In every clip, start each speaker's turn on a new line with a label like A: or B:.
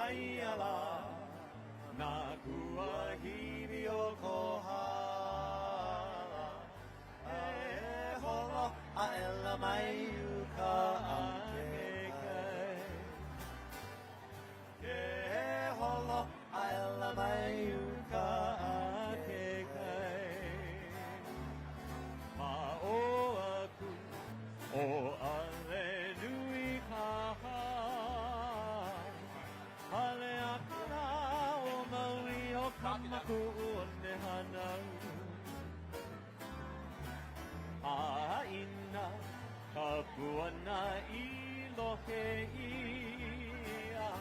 A: mai ala na kua hiwi o kohala e holo a ela mai uka ake kai ke holo a ela mai uka ake kai ma o aku o ale nui kaha hale akana o maui o kamaku o ne hanau Aina ka puana I lohe ia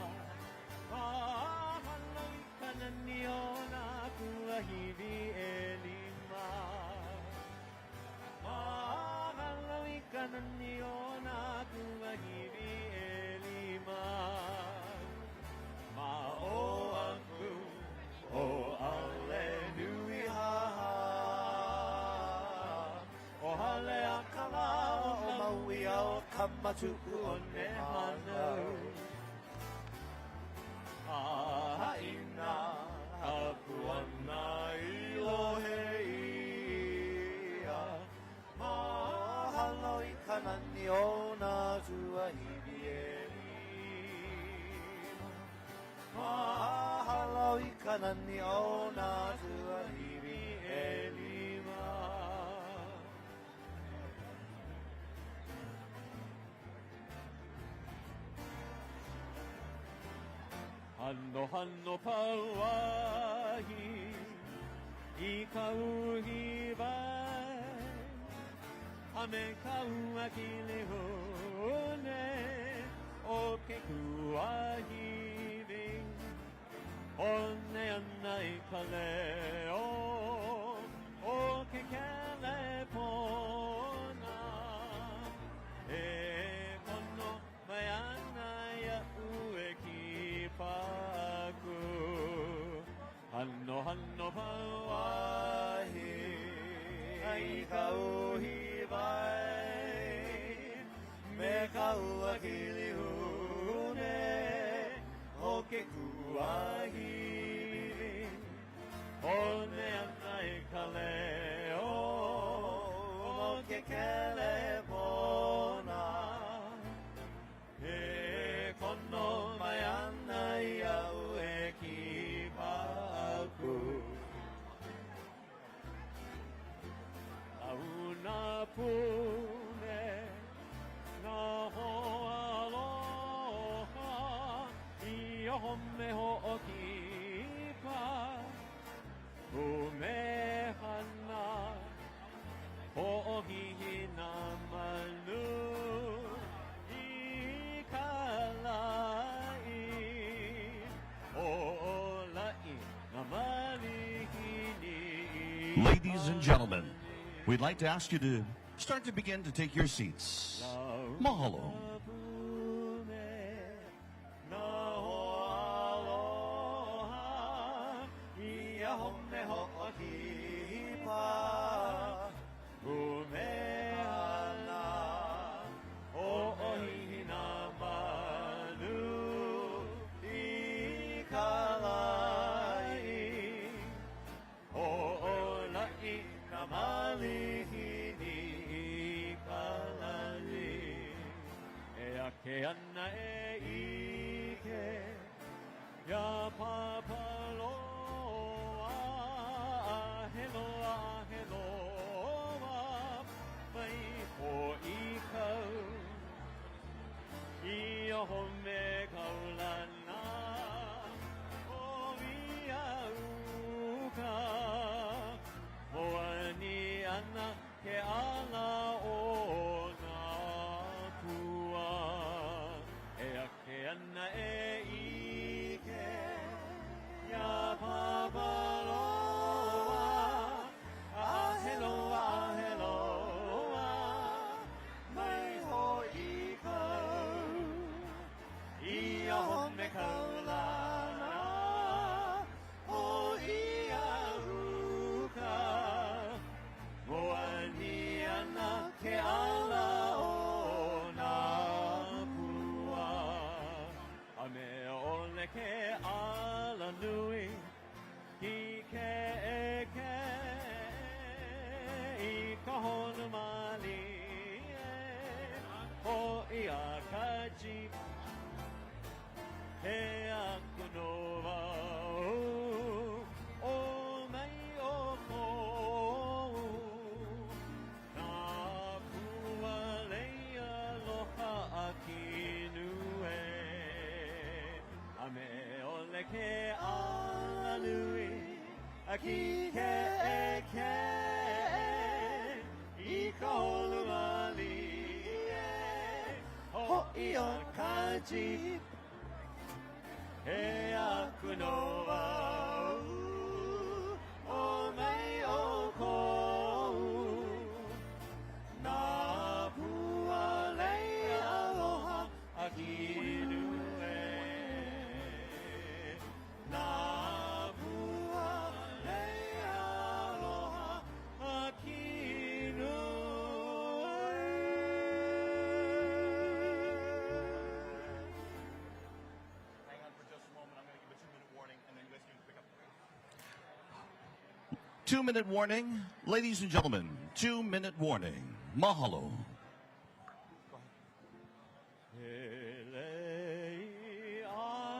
A: Mahaloi kana ni o na kua hiwi e lima Mahaloi kana ni o na kua hiwi e lima Ma o aku o ale nui haha O hale akala o maui au kamatuku o ne hanau Aina hapuana I lohe ia Mahalo I kanani o na tua hiwi e lima Mahalo I kanani o na tua hiwi e lima Hano hano pauahi I kauhi vai Hame kaua ki le hone O ke kuahi ving One ana I ka leo O ke kele pona E kono mai ana ia ue ki paku Hano hano pauahi Ai kauhi vai Me kaua ki lihune O ke kuahi One ana I ka leo O ke kele pona E kono mai ana ia ue ki paku Launa pune na hoa aloha I home ho o ki pa Umehana ho o hihi na manu
B: Ladies and gentlemen, we'd like to ask you to start to begin to take your seats. Mahalo.
A: Ke ana e ike ya papaloa aheloa mai ho I kau I home kaulana o ia uka moani ana ke ala o Ana e ike ya papaloa aheloa mai ho I kau I home kaulana o ia uka moani ana ke ala o na me ole ke ala nui ki ke I ka honu mali ho I a kaji he aku no wau o mai o ko na pua lei aloha a kinue a me ole ke ala nui a ki ke I ka honu mali ho I a kaji he aku no wau o mai o kou na pua lei aloha a kinue na pua lei aloha a kinue.
B: Hang on for just a moment. I'm going to give a 2-minute warning, and then you guys can pick up. 2-minute warning. Ladies and gentlemen, 2-minute warning. Mahalo.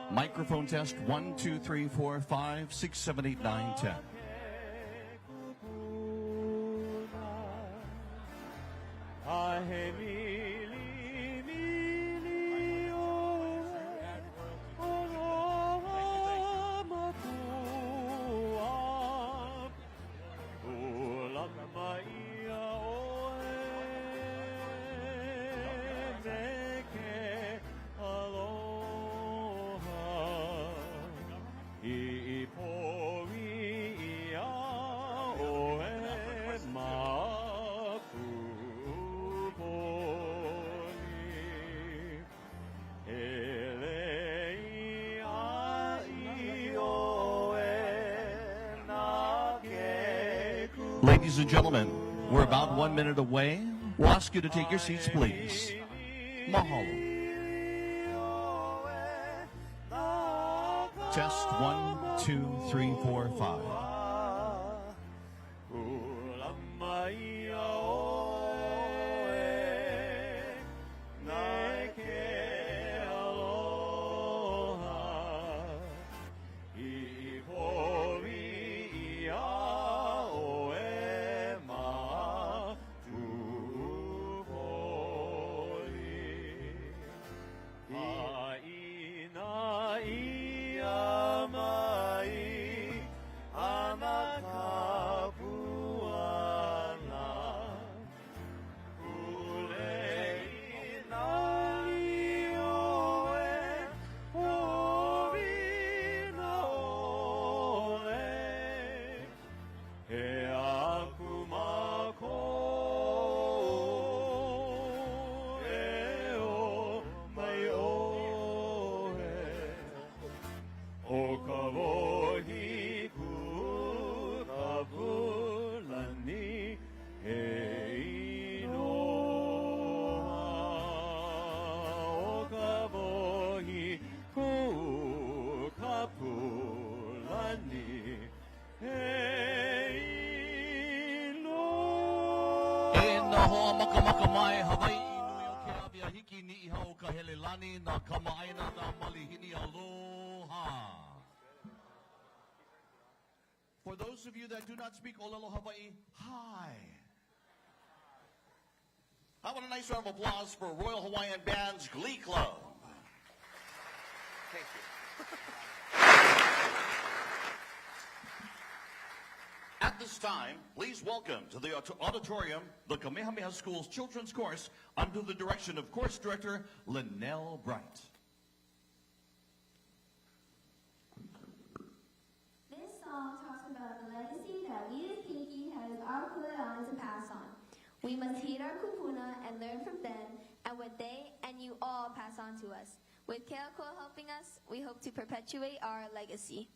B: Microphone test 1, 2, 3, 4, 5, 6, 7, 8, 9, 10. Ladies and gentlemen, we're about 1 minute away. We'll ask you to take your seats, please. Mahalo. Test 1, 2, 3, 4, 5. For those of you that do not speak Olelo Hawaii, hi. How about a nice round of applause for Royal Hawaiian Band's Glee Club? Thank you. At this time, please welcome to the auditorium the Kamehameha School's Children's Chorus under the direction of Course Director Linnell Bright.
C: This song talks about the legacy that we as Pinky has our on to pass on. We must heed our kupuna and learn from them and what they and you all pass on to us. With Keakoa helping us, we hope to perpetuate our legacy.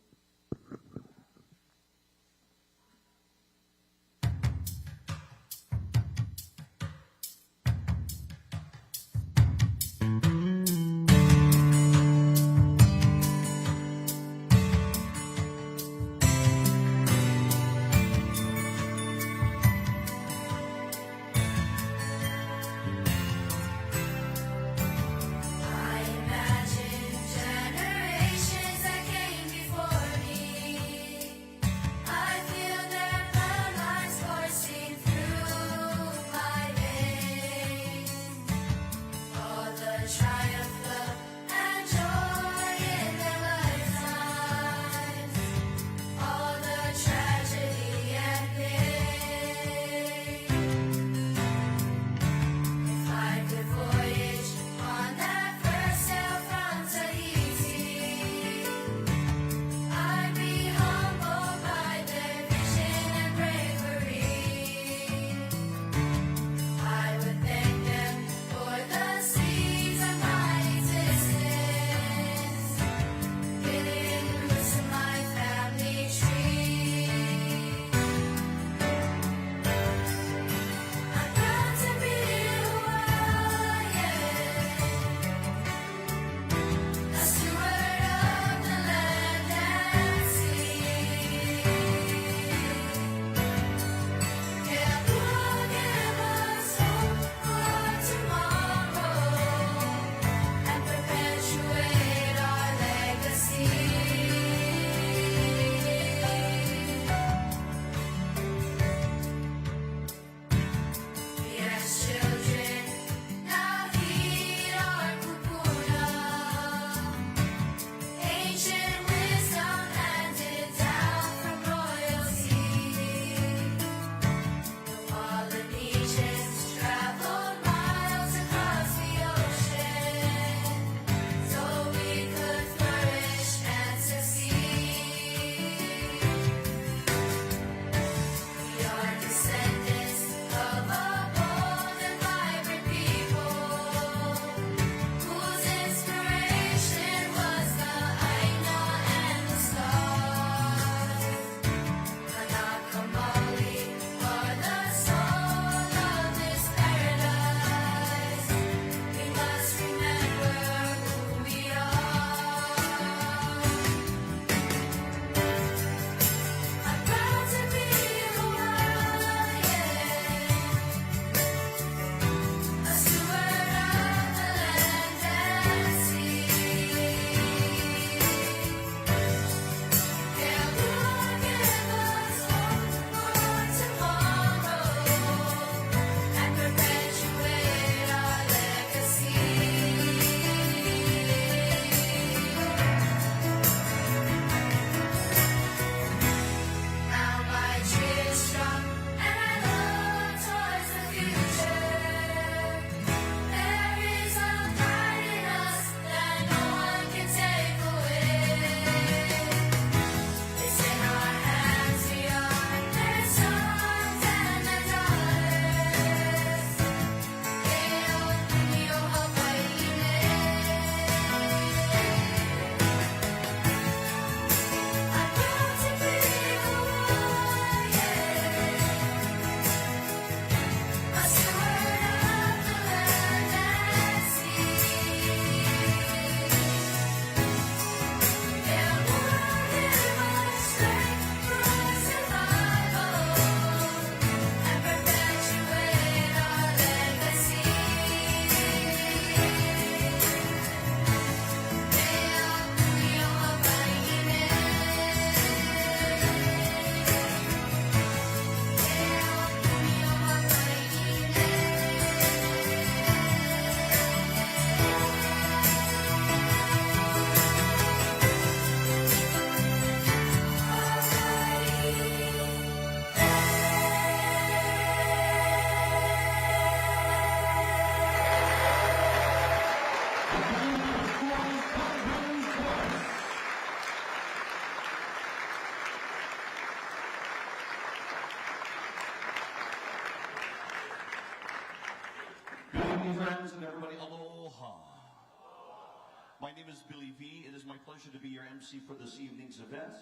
B: fortunate to be your MC for this evening's event.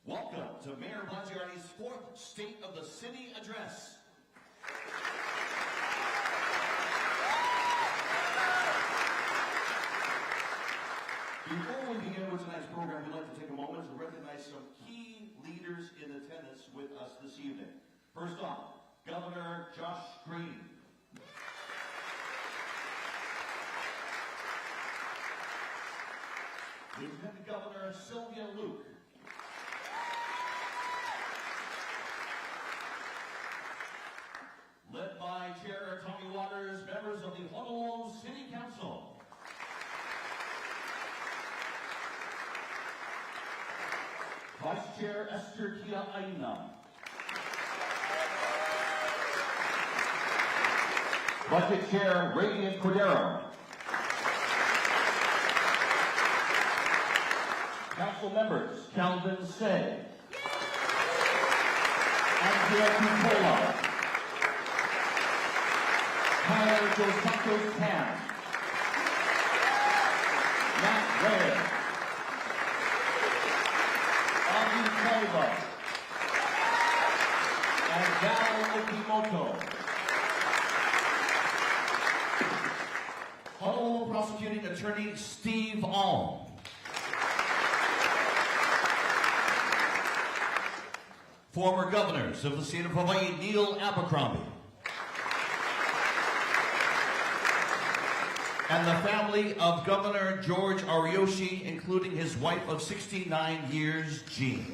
B: Welcome to Mayor Blangiardi's 4th State of the City Address. Before we begin with tonight's program, we'd like to take a moment to recognize some key leaders in attendance with us this evening. First off, Governor Josh Green. Lieutenant Governor Sylvia Luke. Led by Chair Tommy Waters, members of the Honolulu City Council. Vice Chair Esther Kia Aina. Budget Chair Radiant Cordero. Council members Calvin Say. Andrea Cupola. Tyler Dos Santos Tan. Matt Ray. Avi Kalva. And Val Okimoto. Honolulu Prosecuting Attorney Steve Alm. Former governors of the state of Hawaii, Neil Abercrombie. And the family of Governor George Ariyoshi, including his wife of 69 years, Jean.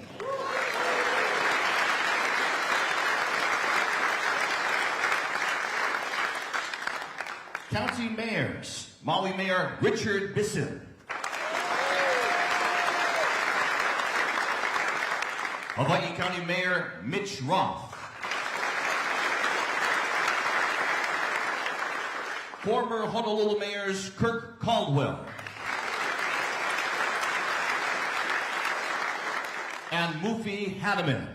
B: County mayors, Maui Mayor Richard Bisson. Hawaii County Mayor Mitch Roth. Former Honolulu Mayors Kirk Caldwell. And Mufi Hanneman.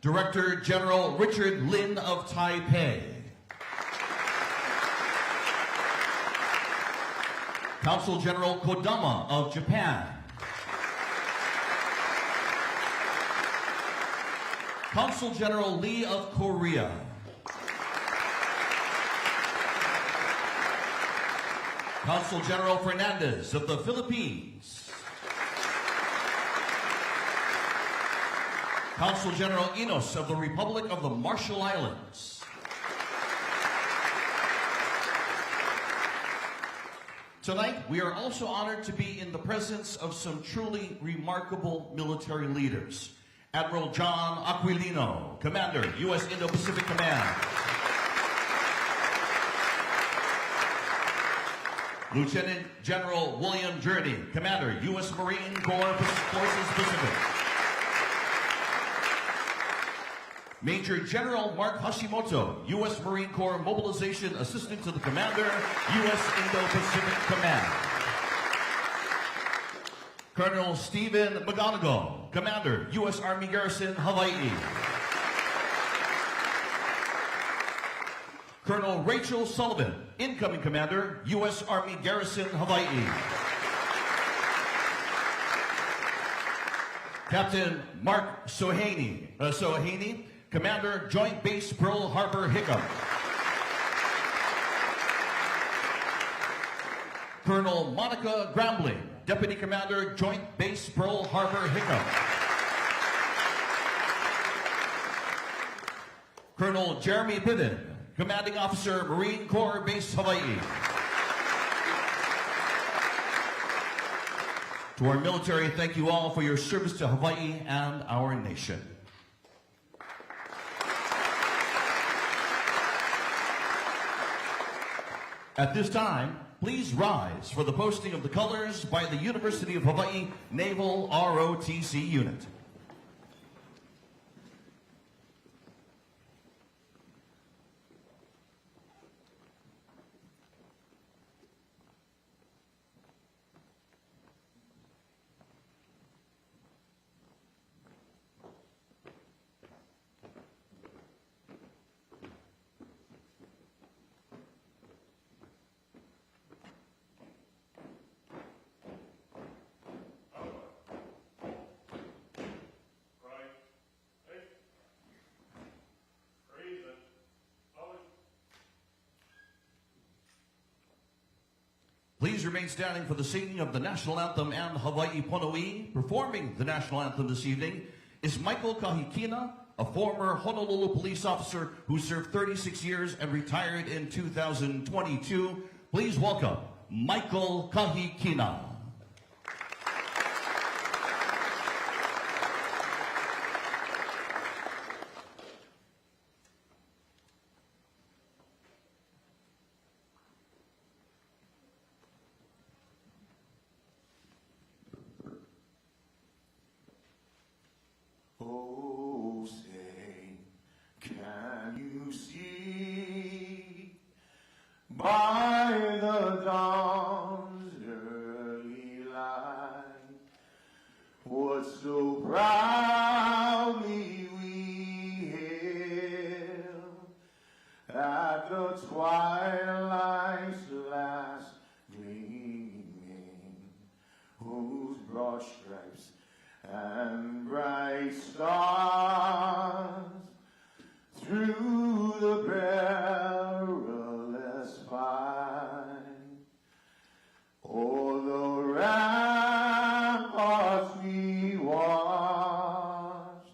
B: Director General Richard Lin of Taipei. Consul General Kodama of Japan. Consul General Lee of Korea. Consul General Fernandez of the Philippines. Consul General Enos of the Republic of the Marshall Islands. Tonight, we are also honored to be in the presence of some truly remarkable military leaders. Admiral John Aquilino, Commander, U.S. Indo-Pacific Command. Lieutenant General William Journey, Commander, U.S. Marine Corps Forces Pacific. Major General Mark Hashimoto, U.S. Marine Corps Mobilization Assistant to the Commander, U.S. Indo-Pacific Command. Colonel Stephen McGonigal, Commander, U.S. Army Garrison, Hawaii. Colonel Rachel Sullivan, Incoming Commander, U.S. Army Garrison, Hawaii. Captain Mark Sohaney, Commander, Joint Base Pearl Harbor, Hickam. Colonel Monica Grambling, Deputy Commander, Joint Base Pearl Harbor, Hickam. Colonel Jeremy Piven, Commanding Officer, Marine Corps Base, Hawaii. To our military, thank you all for your service to Hawaii and our nation. At this time, please rise for the posting of the colors by the University of Hawaii Naval ROTC Unit. Please remain standing for the singing of the national anthem and Hawaii Pono'i. Performing the national anthem this evening is Michael Kahikina, a former Honolulu police officer who served 36 years and retired in 2022. Please welcome Michael Kahikina.
A: Oh, say, can you see by the dawn's early light what so proudly we hailed at the twilight's last gleaming, whose broad stripes and bright stars through the perilous fight, o'er the ramparts we watched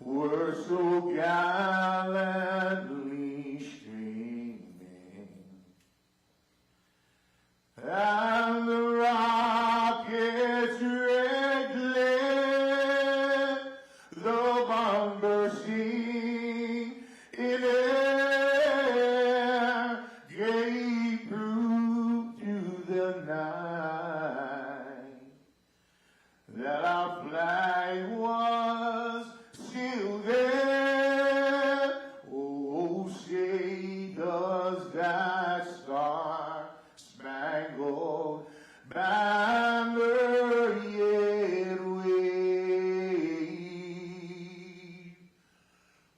A: were so gallantly streaming, and the rockets red glare, the bomb bursting in air, gave proof to the night that our flag was still there. Oh, say does that star-spangled banner yet wave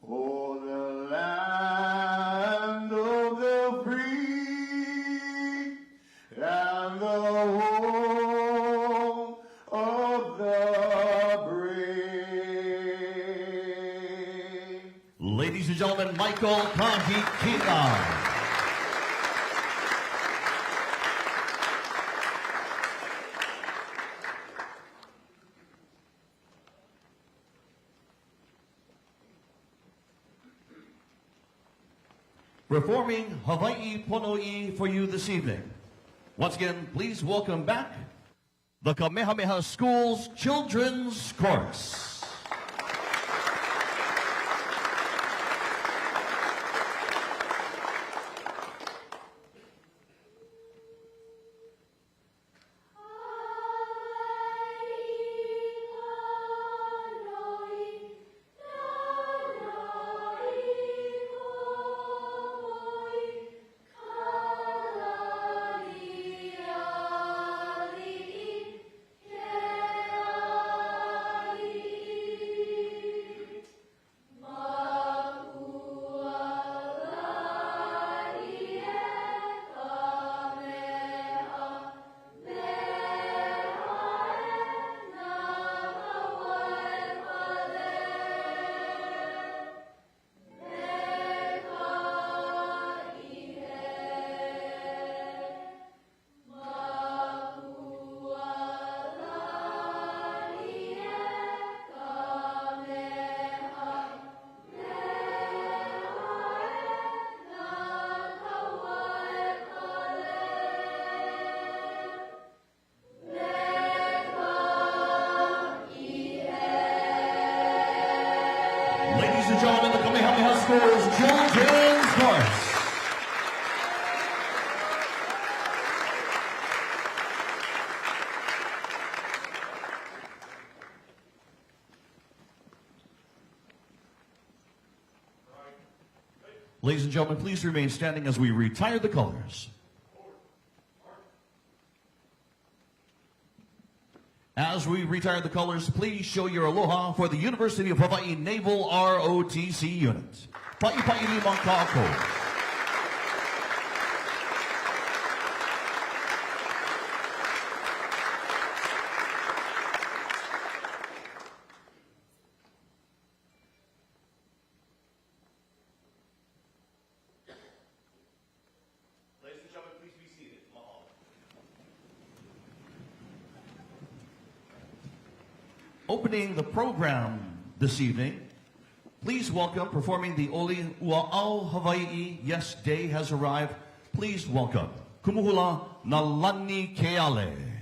A: o'er the land of the free and the home of the brave.
B: Ladies and gentlemen, Michael Kahikina. Performing Hawaii Pono'i for you this evening. Once again, please welcome back the Kamehameha School's Children's Chorus. Ladies and gentlemen, the Kamehameha School's Children's Chorus. Ladies and gentlemen, please remain standing as we retire the colors. As we retire the colors, please show your aloha for the University of Hawaii Naval ROTC unit. Pa'ipa'i limang kākou. Ladies and gentlemen, please be seated. Mahalo. Opening the program this evening, please welcome, performing the Oli Wa'au Hawaii Yes Day has arrived. Please welcome Kumuhula Nalani Keale.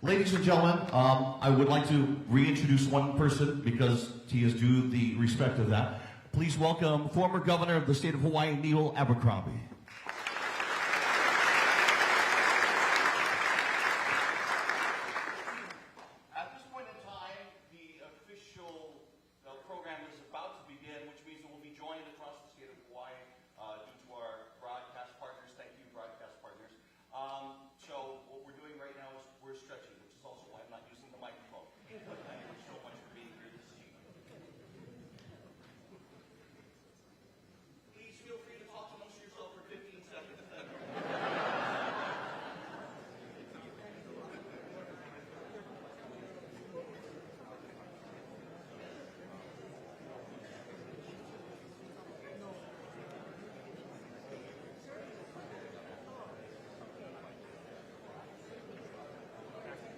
B: Ladies and gentlemen, I would like to reintroduce one person because he is due the respect of that. Please welcome former Governor of the State of Hawaii, Neil Abercrombie. At this point in time, the official program is about to begin, which means that we'll be joined across the state of Hawaii due to our broadcast partners. Thank you, broadcast partners. So what we're doing right now is we're stretching, which is also why I'm not using the microphone. But thank you so much for being here this evening. Please feel free to talk amongst yourself for 15 seconds.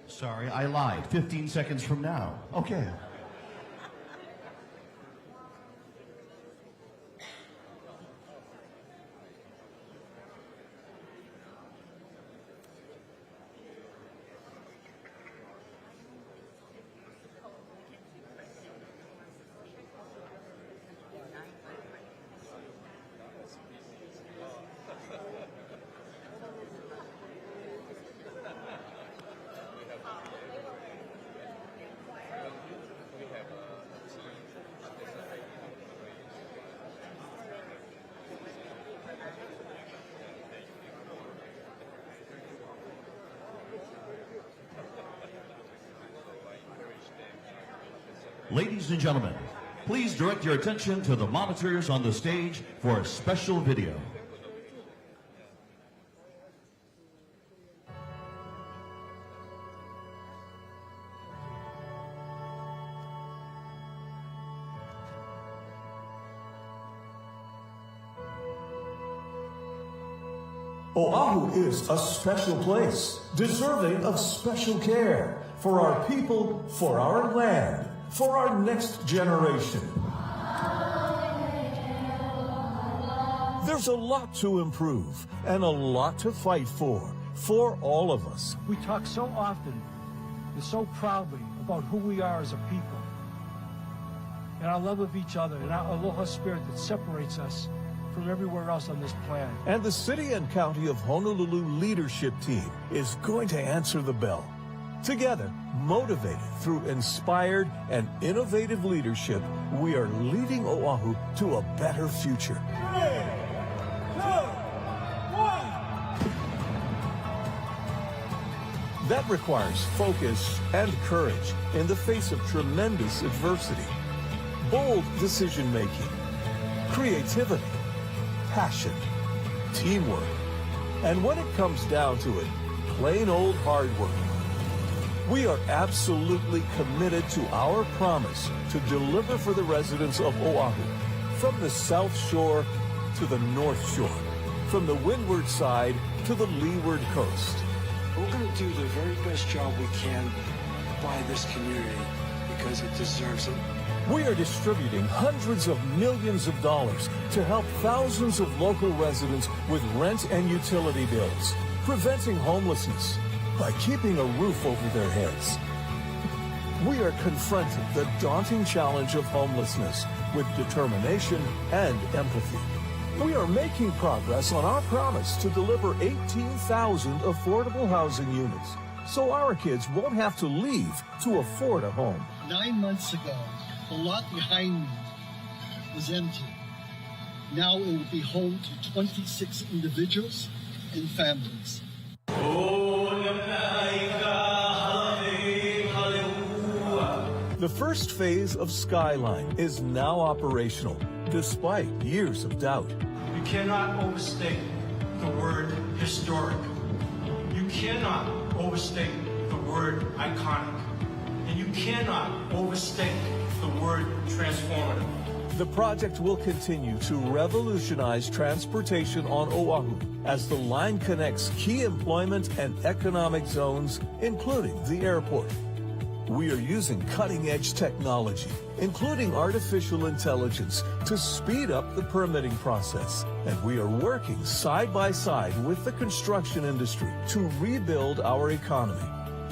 B: Sorry, I lied. 15 seconds from now. Okay. Ladies and gentlemen, please direct your attention to the monitors on the stage for a special video.
D: Oahu is a special place, deserving of special care for our people, for our land, for our next generation. There's a lot to improve and a lot to fight for all of us.
E: We talk so often and so proudly about who we are as a people and our love of each other and our aloha spirit that separates us from everywhere else on this planet.
D: And the City and County of Honolulu leadership team is going to answer the bell. Together, motivated through inspired and innovative leadership, we are leading Oahu to a better future.
F: 3, 2, 1.
D: That requires focus and courage in the face of tremendous adversity. Bold decision-making, creativity, passion, teamwork, and when it comes down to it, plain old hard work. We are absolutely committed to our promise to deliver for the residents of Oahu, from the South Shore to the North Shore, from the windward side to the leeward coast.
E: We're going to do the very best job we can by this community because it deserves it.
D: We are distributing hundreds of millions of dollars to help thousands of local residents with rent and utility bills, preventing homelessness by keeping a roof over their heads. We are confronting the daunting challenge of homelessness with determination and empathy. We are making progress on our promise to deliver 18,000 affordable housing units, so our kids won't have to leave to afford a home.
F: 9 months ago, the lot behind me was empty. Now it will be home to 26 individuals and families.
D: The first phase of Skyline is now operational, despite years of doubt.
E: You cannot overstate the word historic. You cannot overstate the word iconic. And you cannot overstate the word transformative.
D: The project will continue to revolutionize transportation on Oahu as the line connects key employment and economic zones, including the airport. We are using cutting-edge technology, including artificial intelligence, to speed up the permitting process. And we are working side by side with the construction industry to rebuild our economy.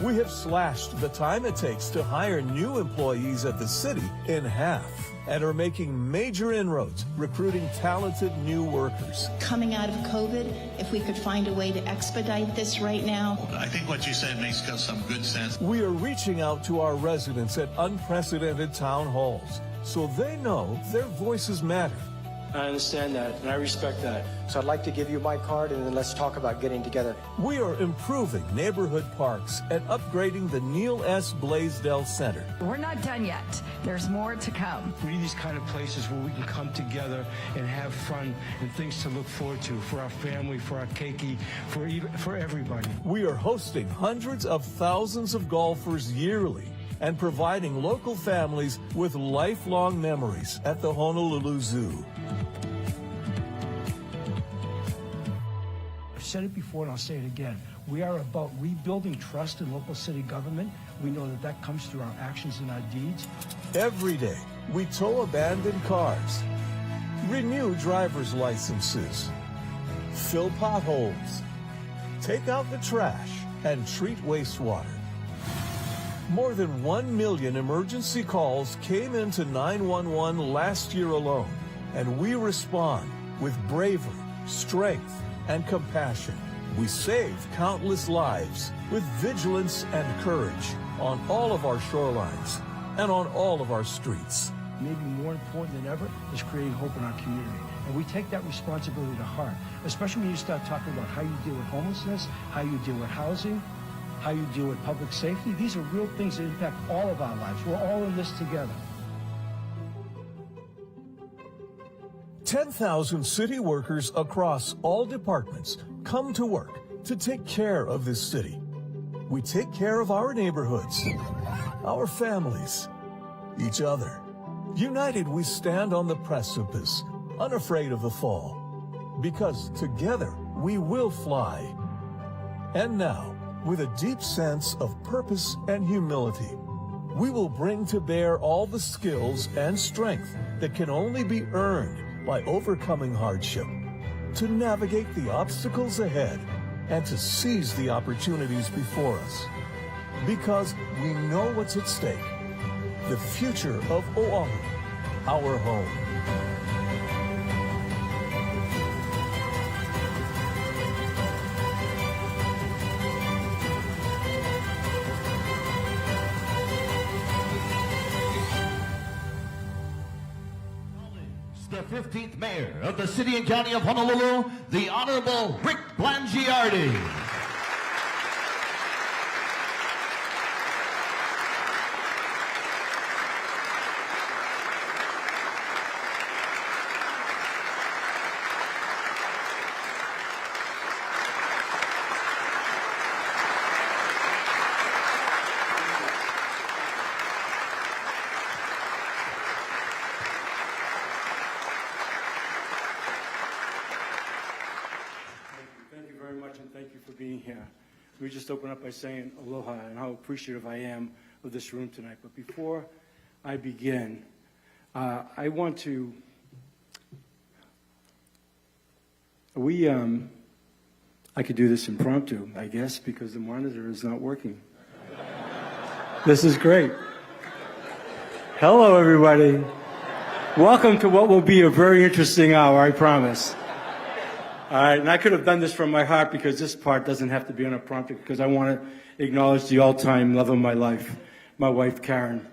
D: We have slashed the time it takes to hire new employees at the city in half and are making major inroads recruiting talented new workers.
G: Coming out of COVID, if we could find a way to expedite this right now.
H: I think what you said makes some good sense.
D: We are reaching out to our residents at unprecedented town halls so they know their voices matter.
E: I understand that, and I respect that.
I: So I'd like to give you my card, and then let's talk about getting together.
D: We are improving neighborhood parks and upgrading the Neil S. Blaisdell Center.
J: We're not done yet. There's more to come.
E: We need these kind of places where we can come together and have fun and things to look forward to for our family, for our keiki, for everybody.
D: We are hosting hundreds of thousands of golfers yearly and providing local families with lifelong memories at the Honolulu Zoo.
E: I've said it before and I'll say it again. We are about rebuilding trust in local city government. We know that that comes through our actions and our deeds.
D: Every day, we tow abandoned cars, renew driver's licenses, fill potholes, take out the trash, and treat wastewater. More than 1 million emergency calls came into 911 last year alone, and we respond with bravery, strength, and compassion. We save countless lives with vigilance and courage on all of our shorelines and on all of our streets.
E: Maybe more important than ever is creating hope in our community. And we take that responsibility to heart, especially when you start talking about how you deal with homelessness, how you deal with housing, how you deal with public safety. These are real things that impact all of our lives. We're all in this together.
D: 10,000 city workers across all departments come to work to take care of this city. We take care of our neighborhoods, our families, each other. United, we stand on the precipice, unafraid of the fall, because together we will fly. And now, with a deep sense of purpose and humility, we will bring to bear all the skills and strength that can only be earned by overcoming hardship, to navigate the obstacles ahead, and to seize the opportunities before us. Because we know what's at stake: the future of Oahu, our home.
B: The 15th Mayor of the City and County of Honolulu, the Honorable Rick Blangiardi.
E: thank you for being here. Let me just open up by saying aloha and how appreciative I am of this room tonight. But before I begin, I want to, I could do this impromptu, I guess, because the monitor is not working. This is great. Hello, everybody. Welcome to what will be a very interesting hour, I promise. All right, and I could have done this from my heart because this part doesn't have to be on a prompter because I want to acknowledge the all-time love of my life, my wife, Karen.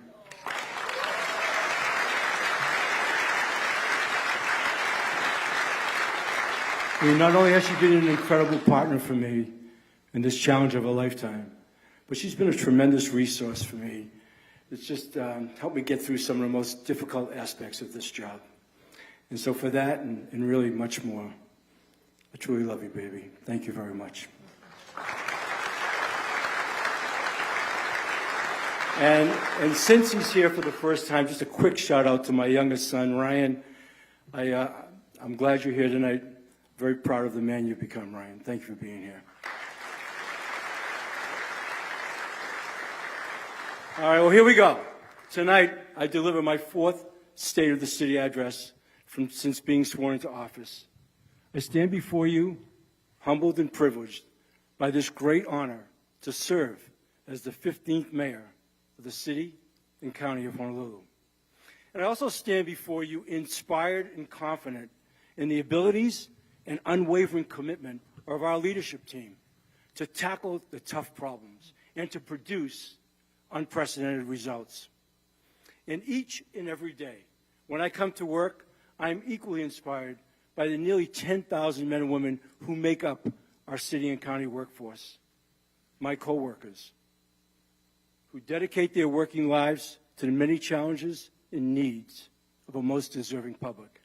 E: I mean, not only has she been an incredible partner for me in this challenge of a lifetime, but she's been a tremendous resource for me. It's just helped me get through some of the most difficult aspects of this job. And so for that and really much more, I truly love you, baby. Thank you very much. And since he's here for the first time, just a quick shout out to my youngest son, Ryan. I'm glad you're here tonight. Very proud of the man you've become, Ryan. Thank you for being here. All right, well, here we go. Tonight, I deliver my fourth State of the City address since being sworn into office. I stand before you, humbled and privileged by this great honor to serve as the 15th mayor of the city and county of Honolulu. And I also stand before you inspired and confident in the abilities and unwavering commitment of our leadership team to tackle the tough problems and to produce unprecedented results. And each and every day, when I come to work, I'm equally inspired by the nearly 10,000 men and women who make up our city and county workforce, my coworkers, who dedicate their working lives to the many challenges and needs of a most deserving public.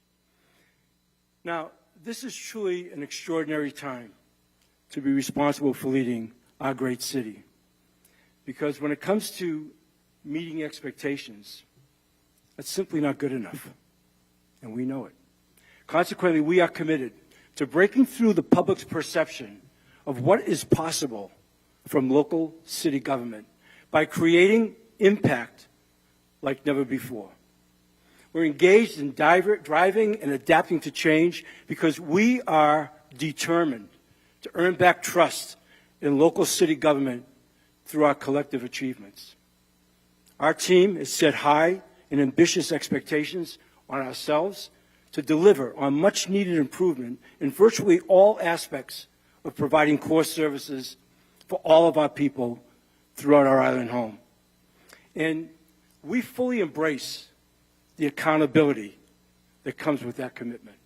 E: Now, this is truly an extraordinary time to be responsible for leading our great city. Because when it comes to meeting expectations, that's simply not good enough. And we know it. Consequently, we are committed to breaking through the public's perception of what is possible from local city government by creating impact like never before. We're engaged in driving and adapting to change because we are determined to earn back trust in local city government through our collective achievements. Our team has set high and ambitious expectations on ourselves to deliver on much-needed improvement in virtually all aspects of providing core services for all of our people throughout our island home. And we fully embrace the accountability that comes with that commitment.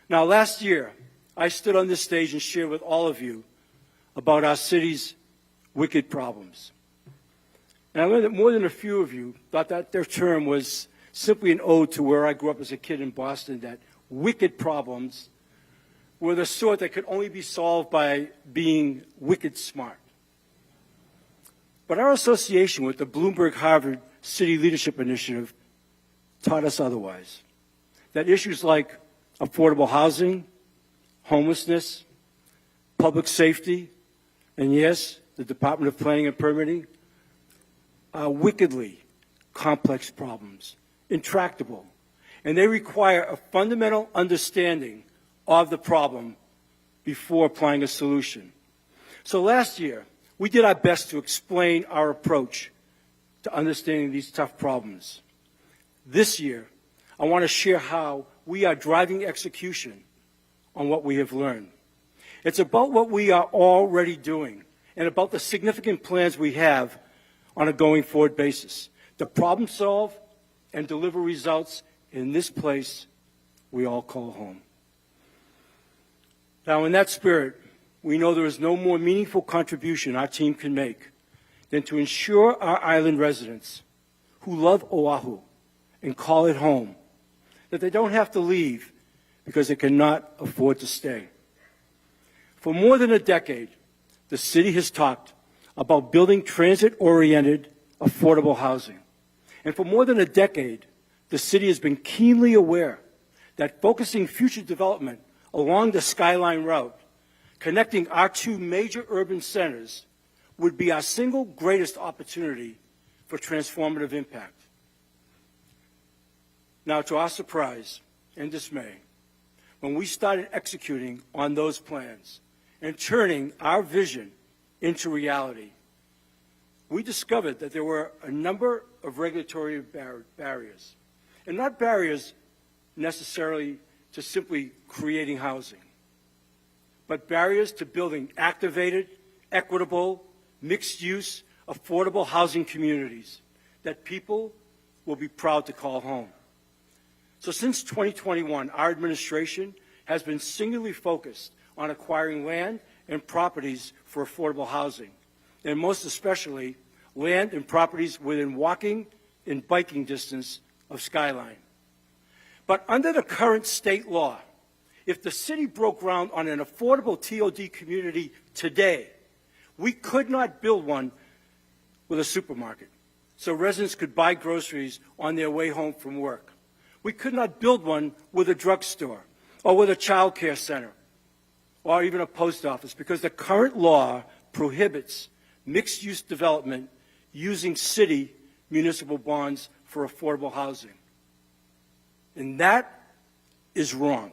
E: Now, last year, I stood on this stage and shared with all of you about our city's wicked problems. And I learned that more than a few of you thought that their term was simply an ode to where I grew up as a kid in Boston, that wicked problems were the sort that could only be solved by being wicked smart. But our association with the Bloomberg-Harvard City Leadership Initiative taught us otherwise, that issues like affordable housing, homelessness, public safety, and yes, the Department of Planning and Permitting are wickedly complex problems, intractable, and they require a fundamental understanding of the problem before applying a solution. So last year, we did our best to explain our approach to understanding these tough problems. This year, I want to share how we are driving execution on what we have learned. It's about what we are already doing and about the significant plans we have on a going forward basis to problem solve and deliver results in this place we all call home. Now, in that spirit, we know there is no more meaningful contribution our team can make than to ensure our island residents who love Oahu and call it home, that they don't have to leave because they cannot afford to stay. For more than a decade, the city has talked about building transit-oriented, affordable housing. And for more than a decade, the city has been keenly aware that focusing future development along the Skyline route connecting our two major urban centers would be our single greatest opportunity for transformative impact. Now, to our surprise and dismay, when we started executing on those plans and turning our vision into reality, we discovered that there were a number of regulatory barriers, and not barriers necessarily to simply creating housing, but barriers to building activated, equitable, mixed-use, affordable housing communities that people will be proud to call home. So since 2021, our administration has been singularly focused on acquiring land and properties for affordable housing, and most especially land and properties within walking and biking distance of Skyline. But under the current state law, if the city broke ground on an affordable TOD community today, we could not build one with a supermarket, so residents could buy groceries on their way home from work. We could not build one with a drugstore or with a child care center or even a post office, because the current law prohibits mixed-use development using city municipal bonds for affordable housing. And that is wrong.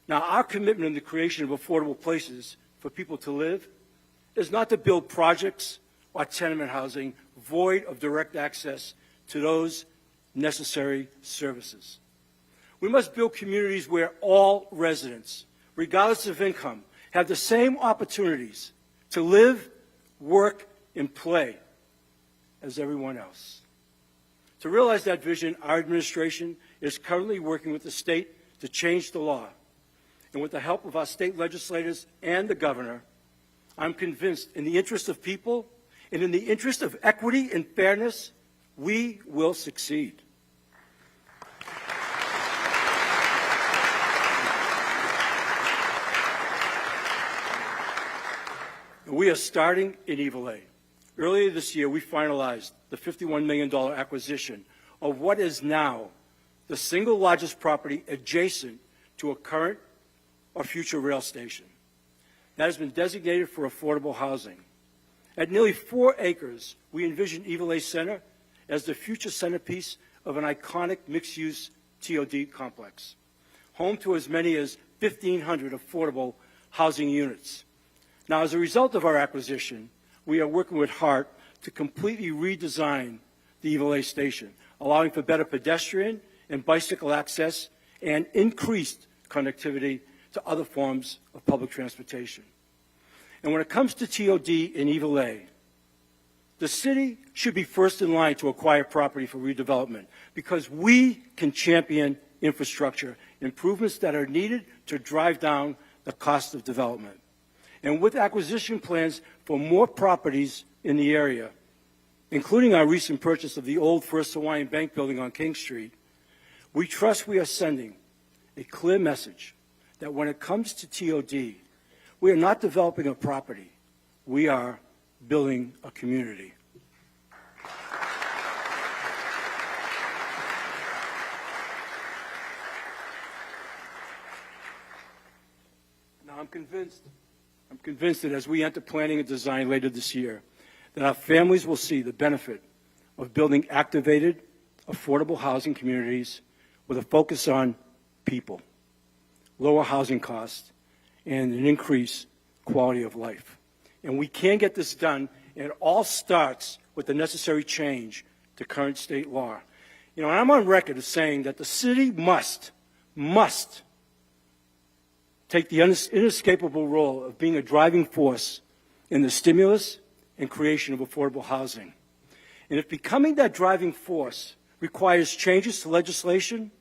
E: Now, our commitment in the creation of affordable places for people to live is not to build projects or tenement housing void of direct access to those necessary services. We must build communities where all residents, regardless of income, have the same opportunities to live, work, and play as everyone else. To realize that vision, our administration is currently working with the state to change the law. And with the help of our state legislators and the governor, I'm convinced, in the interest of people and in the interest of equity and fairness, we will succeed. We are starting in Evil. Earlier this year, we finalized the $51 million acquisition of what is now the single largest property adjacent to a current or future rail station that has been designated for affordable housing. At nearly 4 acres, we envision Evil Center as the future centerpiece of an iconic mixed-use TOD complex, home to as many as 1,500 affordable housing units. Now, as a result of our acquisition, we are working with HART to completely redesign the Evil station, allowing for better pedestrian and bicycle access and increased connectivity to other forms of public transportation. And when it comes to TOD in Evil, the city should be first in line to acquire property for redevelopment, because we can champion infrastructure improvements that are needed to drive down the cost of development. And with acquisition plans for more properties in the area, including our recent purchase of the old First Hawaiian Bank building on King Street, we trust we are sending a clear message that when it comes to TOD, we are not developing a property, we are building a community. Now, I'm convinced that as we enter planning and design later this year, that our families will see the benefit of building activated, affordable housing communities with a focus on people, lower housing costs, and an increased quality of life. And we can get this done, and it all starts with the necessary change to current state law. You know, I'm on record as saying that the city must take the inescapable role of being a driving force in the stimulus and creation of affordable housing. And if becoming that driving force requires changes to legislation,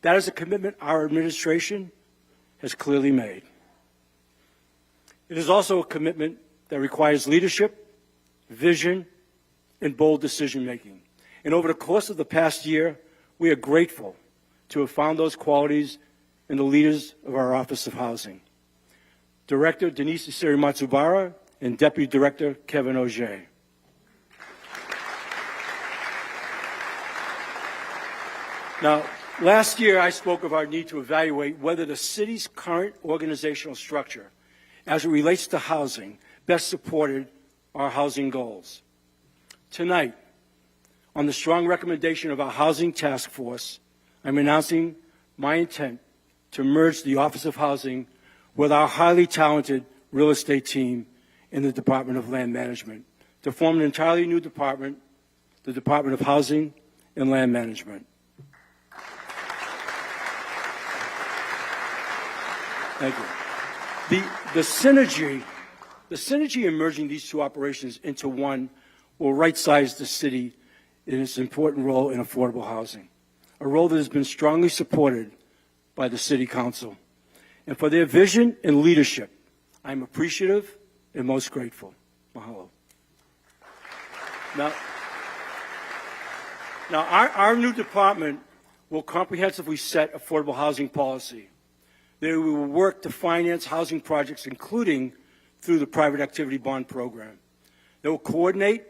E: that is a commitment our administration has clearly made. It is also a commitment that requires leadership, vision, and bold decision-making. And over the course of the past year, we are grateful to have found those qualities in the leaders of our Office of Housing. Director Denise Isiri-Matsubara and Deputy Director Kevin Auger. Now, last year I spoke of our need to evaluate whether the city's current organizational structure
K: as it relates to housing best supported our housing goals. Tonight, on the strong recommendation of our Housing Task Force, I'm announcing my intent to merge the Office of Housing with our highly talented real estate team in the Department of Land Management to form an entirely new department, the Department of Housing and Land Management. Thank you. The synergy in merging these two operations into one will right-size the city in its important role in affordable housing, a role that has been strongly supported by the City Council. And for their vision and leadership, I'm appreciative and most grateful. Mahalo. Now our new department will comprehensively set affordable housing policy. They will work to finance housing projects, including through the Private Activity Bond Program. They will coordinate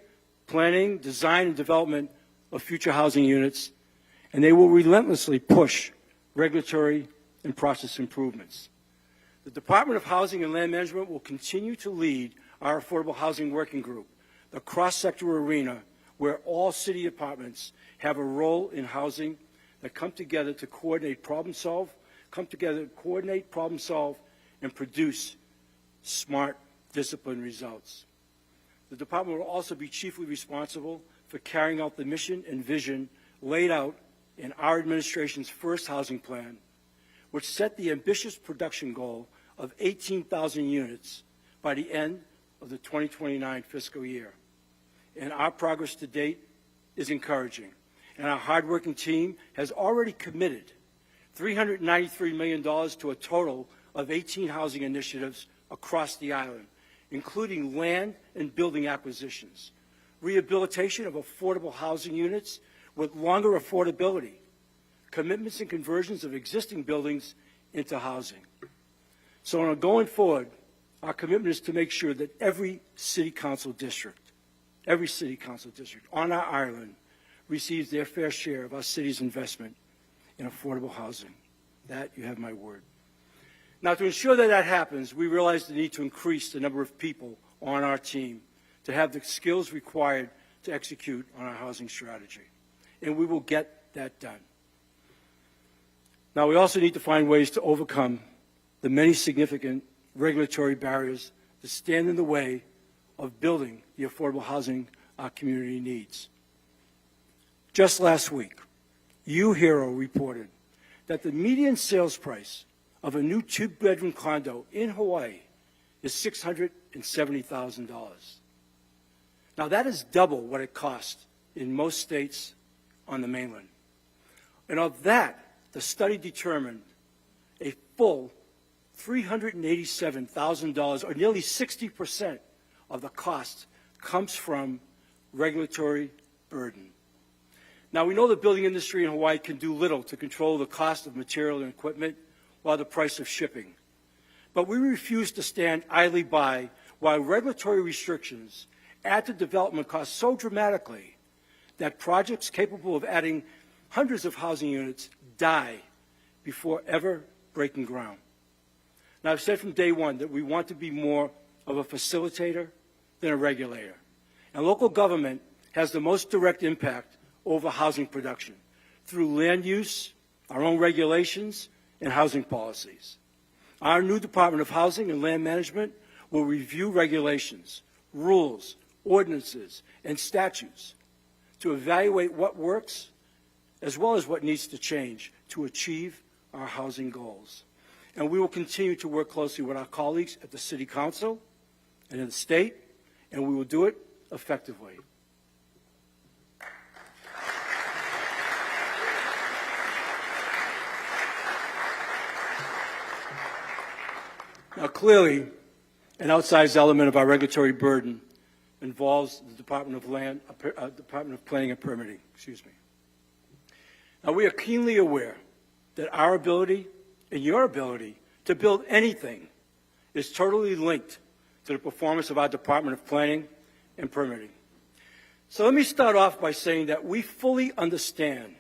K: planning, design, and development of future housing units, and they will relentlessly push regulatory and process improvements. The Department of Housing and Land Management will continue to lead our Affordable Housing Working Group, the cross-sector arena where all city departments have a role in housing that come together to coordinate, problem solve, and produce smart, disciplined results. The department will also be chiefly responsible for carrying out the mission and vision laid out in our administration's first housing plan, which set the ambitious production goal of 18,000 units by the end of the 2029 fiscal year. And our progress to date is encouraging. And our hardworking team has already committed $393 million to a total of 18 housing initiatives across the island, including land and building acquisitions, rehabilitation of affordable housing units with longer affordability, commitments and conversions of existing buildings into housing. So going forward, our commitment is to make sure that every city council district on our island receives their fair share of our city's investment in affordable housing. That, you have my word. Now, to ensure that that happens, we realize the need to increase the number of people on our team to have the skills required to execute on our housing strategy. And we will get that done. Now, we also need to find ways to overcome the many significant regulatory barriers that stand in the way of building the affordable housing our community needs. Just last week, UHERO reported that the median sales price of a new two-bedroom condo in Hawaii is $670,000. Now, that is double what it costs in most states on the mainland. And of that, the study determined a full $387,000, or nearly 60% of the cost, comes from regulatory burden. Now, we know the building industry in Hawaii can do little to control the cost of material and equipment or the price of shipping. But we refuse to stand idly by while regulatory restrictions add to development costs so dramatically that projects capable of adding hundreds of housing units die before ever breaking ground. Now, I've said from day one that we want to be more of a facilitator than a regulator. And local government has the most direct impact over housing production through land use, our own regulations, and housing policies. Our new Department of Housing and Land Management will review regulations, rules, ordinances, and statutes to evaluate what works as well as what needs to change to achieve our housing goals. And we will continue to work closely with our colleagues at the City Council and in the state, and we will do it effectively. Now, clearly, an outsized element of our regulatory burden involves the Department of Planning and Permitting. Now, we are keenly aware that our ability and your ability to build anything is totally linked to the performance of our Department of Planning and Permitting. So let me start off by saying that we fully understand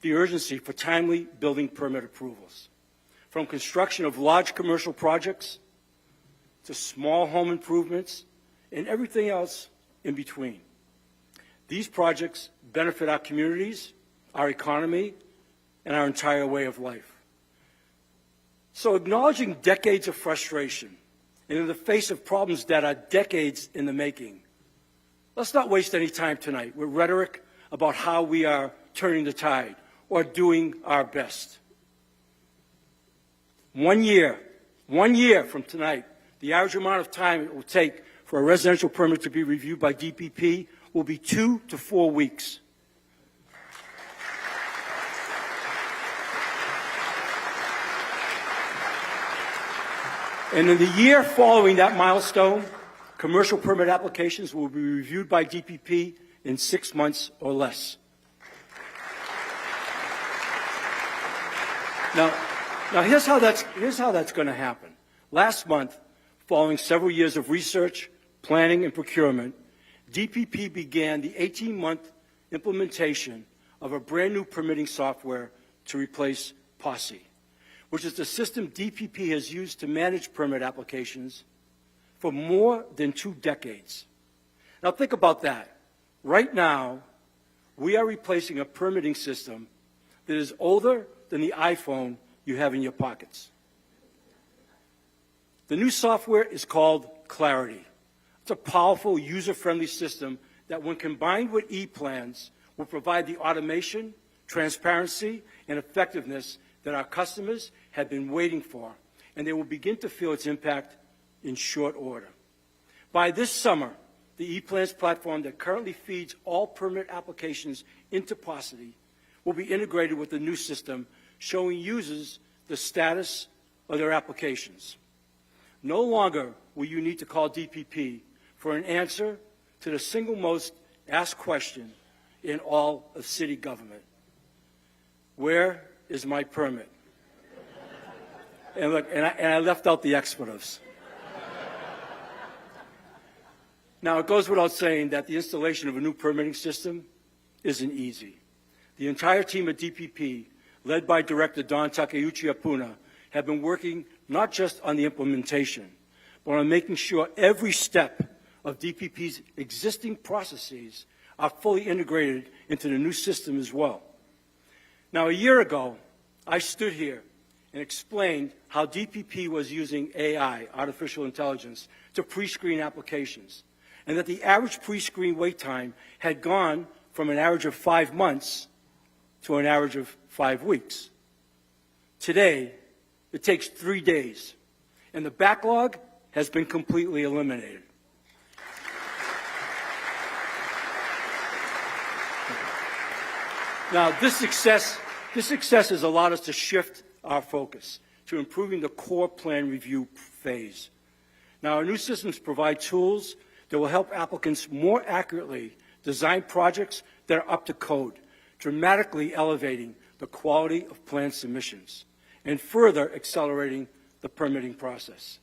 K: the urgency for timely building permit approvals, from construction of large commercial projects to small home improvements, and everything else in between. These projects benefit our communities, our economy, and our entire way of life. So acknowledging decades of frustration, and in the face of problems that are decades in the making, let's not waste any time tonight with rhetoric about how we are turning the tide or doing our best. 1 year from tonight, the average amount of time it will take for a residential permit to be reviewed by DPP will be 2 to 4 weeks. And in the year following that milestone, commercial permit applications will be reviewed by DPP in 6 months or less. Now here's how that's going to happen. Last month, following several years of research, planning, and procurement, DPP began the 18-month implementation of a brand new permitting software to replace POSSE, which is the system DPP has used to manage permit applications for more than 2 decades. Now think about that. Right now, we are replacing a permitting system that is older than the iPhone you have in your pockets. The new software is called Clarity. It's a powerful, user-friendly system that, when combined with e-plans, will provide the automation, transparency, and effectiveness that our customers have been waiting for, and they will begin to feel its impact in short order. By this summer, the e-plans platform that currently feeds all permit applications into POSSE will be integrated with the new system, showing users the status of their applications. No longer will you need to call DPP for an answer to the single most asked question in all of city government. Where is my permit? And look, and I left out the expletives. Now, it goes without saying that the installation of a new permitting system isn't easy. The entire team at DPP, led by Director Don Takeuchi Apuna, have been working not just on the implementation, but on making sure every step of DPP's existing processes are fully integrated into the new system as well. Now, a year ago, I stood here and explained how DPP was using AI, artificial intelligence, to pre-screen applications, and that the average pre-screen wait time had gone from an average of 5 months to an average of 5 weeks. Today, it takes 3 days, and the backlog has been completely eliminated. Now, this success has allowed us to shift our focus to improving the core plan review phase. Now, our new systems provide tools that will help applicants more accurately design projects that are up to code, dramatically elevating the quality of plan submissions and further accelerating the permitting process.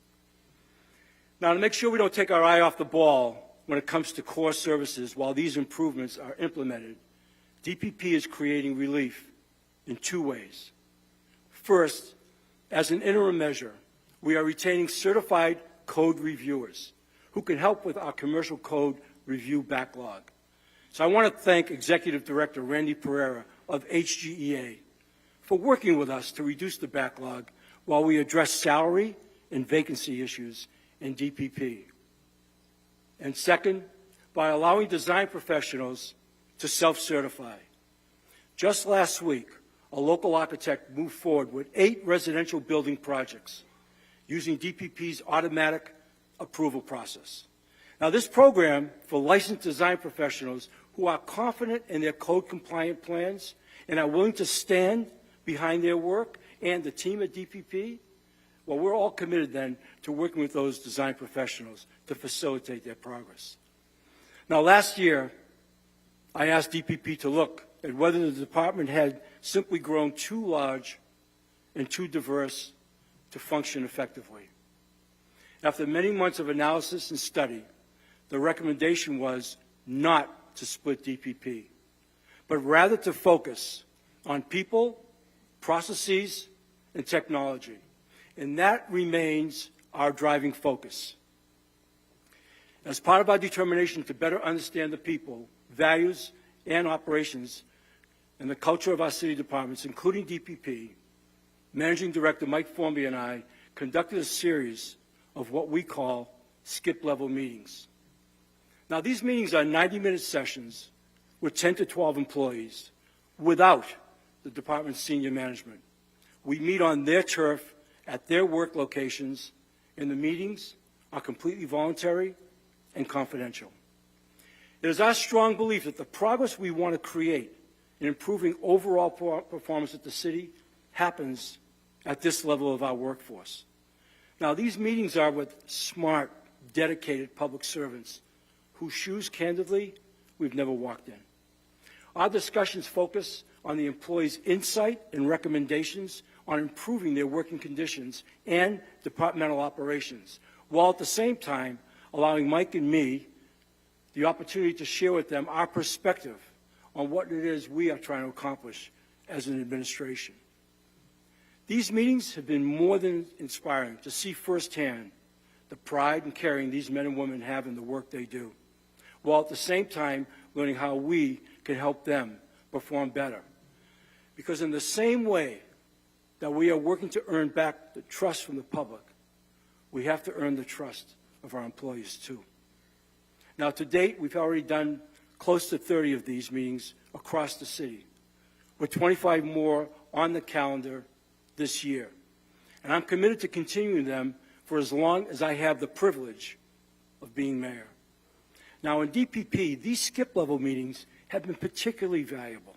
K: Now, to make sure we don't take our eye off the ball when it comes to core services while these improvements are implemented, DPP is creating relief in 2 ways. First, as an interim measure, we are retaining certified code reviewers who can help with our commercial code review backlog. So I want to thank Executive Director Randy Pereira of HGEA for working with us to reduce the backlog while we address salary and vacancy issues in DPP. And second, by allowing design professionals to self-certify. Just last week, a local architect moved forward with 8 residential building projects using DPP's automatic approval process. Now, this program for licensed design professionals who are confident in their code-compliant plans and are willing to stand behind their work and the team at DPP, well, we're all committed then to working with those design professionals to facilitate their progress. Now, last year, I asked DPP to look at whether the department had simply grown too large and too diverse to function effectively. After many months of analysis and study, the recommendation was not to split DPP, but rather to focus on people, processes, and technology. And that remains our driving focus. As part of our determination to better understand the people, values, and operations and the culture of our city departments, including DPP, Managing Director Mike Formby and I conducted a series of what we call skip-level meetings. Now, these meetings are 90-minute sessions with 10 to 12 employees without the department's senior management. We meet on their turf at their work locations, and the meetings are completely voluntary and confidential. It is our strong belief that the progress we want to create in improving overall performance at the city happens at this level of our workforce. Now, these meetings are with smart, dedicated public servants whose shoes, candidly, we've never walked in. Our discussions focus on the employees' insight and recommendations on improving their working conditions and departmental operations, while at the same time allowing Mike and me the opportunity to share with them our perspective on what it is we are trying to accomplish as an administration. These meetings have been more than inspiring to see firsthand the pride and caring these men and women have in the work they do, while at the same time learning how we can help them perform better. Because in the same way that we are working to earn back the trust from the public, we have to earn the trust of our employees too. Now, to date, we've already done close to 30 of these meetings across the city, with 25 more on the calendar this year. And I'm committed to continuing them for as long as I have the privilege of being mayor. Now, in DPP, these skip-level meetings have been particularly valuable,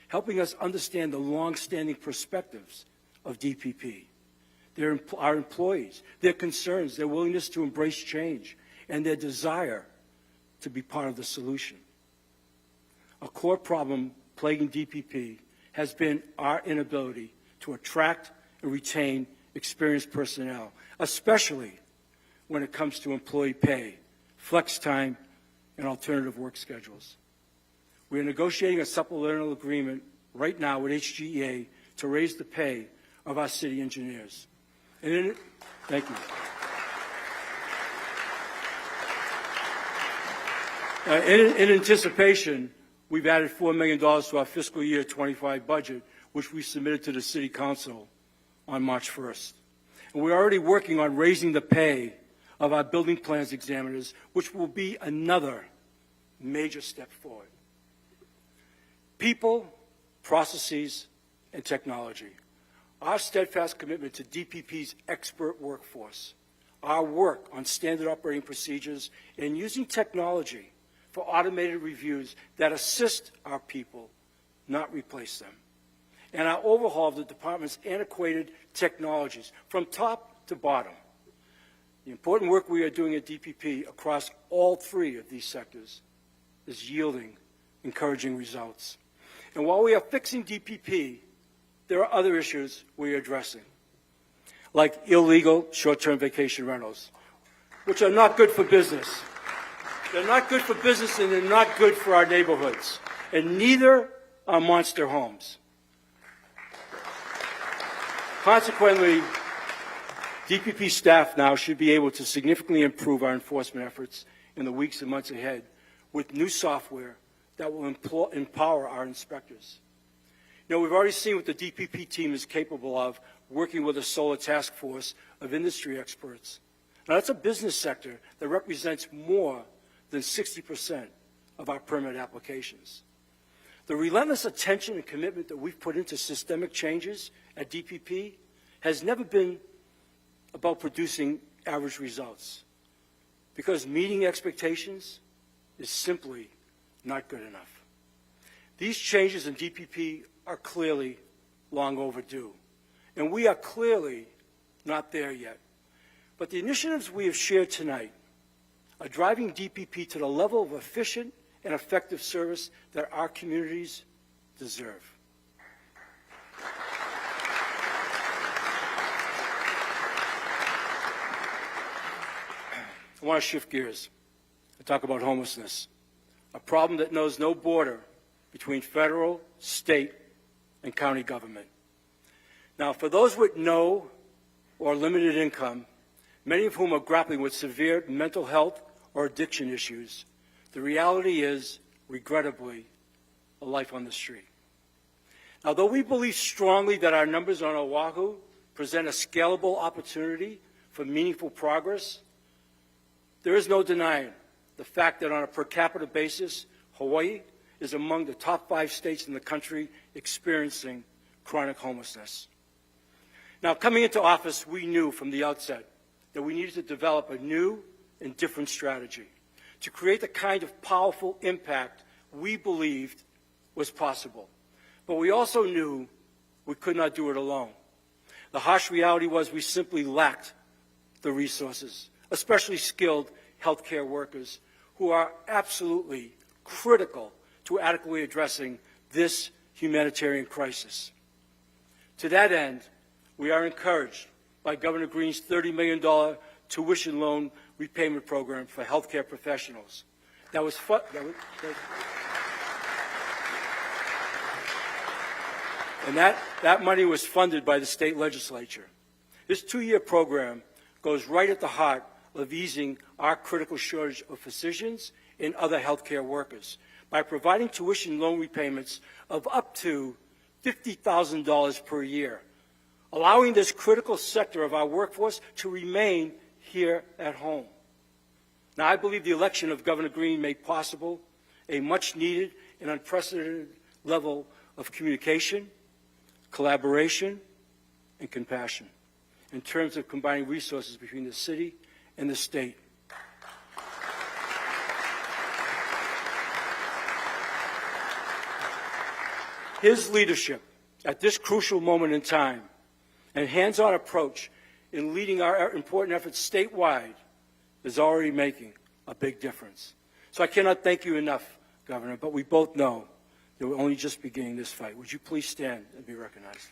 K: helping us understand the long-standing perspectives of DPP, our employees, their concerns, their willingness to embrace change, and their desire to be part of the solution. A core problem plaguing DPP has been our inability to attract and retain experienced personnel, especially when it comes to employee pay, flex time, and alternative work schedules. We are negotiating a supplemental agreement right now with HGEA to raise the pay of our city engineers. And thank you. In anticipation, we've added $4 million to our fiscal year 25 budget, which we submitted to the City Council on March 1st. And we're already working on raising the pay of our building plans examiners, which will be another major step forward. People, processes, and technology. Our steadfast commitment to DPP's expert workforce, our work on standard operating procedures, and using technology for automated reviews that assist our people, not replace them, and our overhaul of the department's antiquated technologies from top to bottom. The important work we are doing at DPP across all three of these sectors is yielding encouraging results. And while we are fixing DPP, there are other issues we are addressing, like illegal short-term vacation rentals, which are not good for business. They're not good for business, and they're not good for our neighborhoods, and neither are monster homes. Consequently, DPP staff now should be able to significantly improve our enforcement efforts in the weeks and months ahead with new software that will empower our inspectors. You know, we've already seen what the DPP team is capable of working with a solar task force of industry experts. Now, that's a business sector that represents more than 60% of our permit applications. The relentless attention and commitment that we've put into systemic changes at DPP has never been about producing average results, because meeting expectations is simply not good enough. These changes in DPP are clearly long overdue, and we are clearly not there yet. But the initiatives we have shared tonight are driving DPP to the level of efficient and effective service that our communities deserve. I want to shift gears and talk about homelessness, a problem that knows no border between federal, state, and county government. Now, for those with no or limited income, many of whom are grappling with severe mental health or addiction issues. The reality is, regrettably, a life on the street. Now, though we believe strongly that our numbers on Oahu present a scalable opportunity for meaningful progress, there is no denying the fact that on a per capita basis, Hawaii is among the top 5 states in the country experiencing chronic homelessness. Now, coming into office, we knew from the outset that we needed to develop a new and different strategy to create the kind of powerful impact we believed was possible. But we also knew we could not do it alone. The harsh reality was we simply lacked the resources, especially skilled healthcare workers who are absolutely critical to adequately addressing this humanitarian crisis. To that end, we are encouraged by Governor Green's $30 million tuition loan repayment program for healthcare professionals. And that money was funded by the state legislature. This 2-year program goes right at the heart of easing our critical shortage of physicians and other healthcare workers by providing tuition loan repayments of up to $50,000 per year, allowing this critical sector of our workforce to remain here at home. Now, I believe the election of Governor Green made possible a much-needed and unprecedented level of communication, collaboration, and compassion in terms of combining resources between the city and the state. His leadership at this crucial moment in time and hands-on approach in leading our important efforts statewide is already making a big difference. So I cannot thank you enough, Governor, but we both know that we're only just beginning this fight. Would you please stand and be recognized?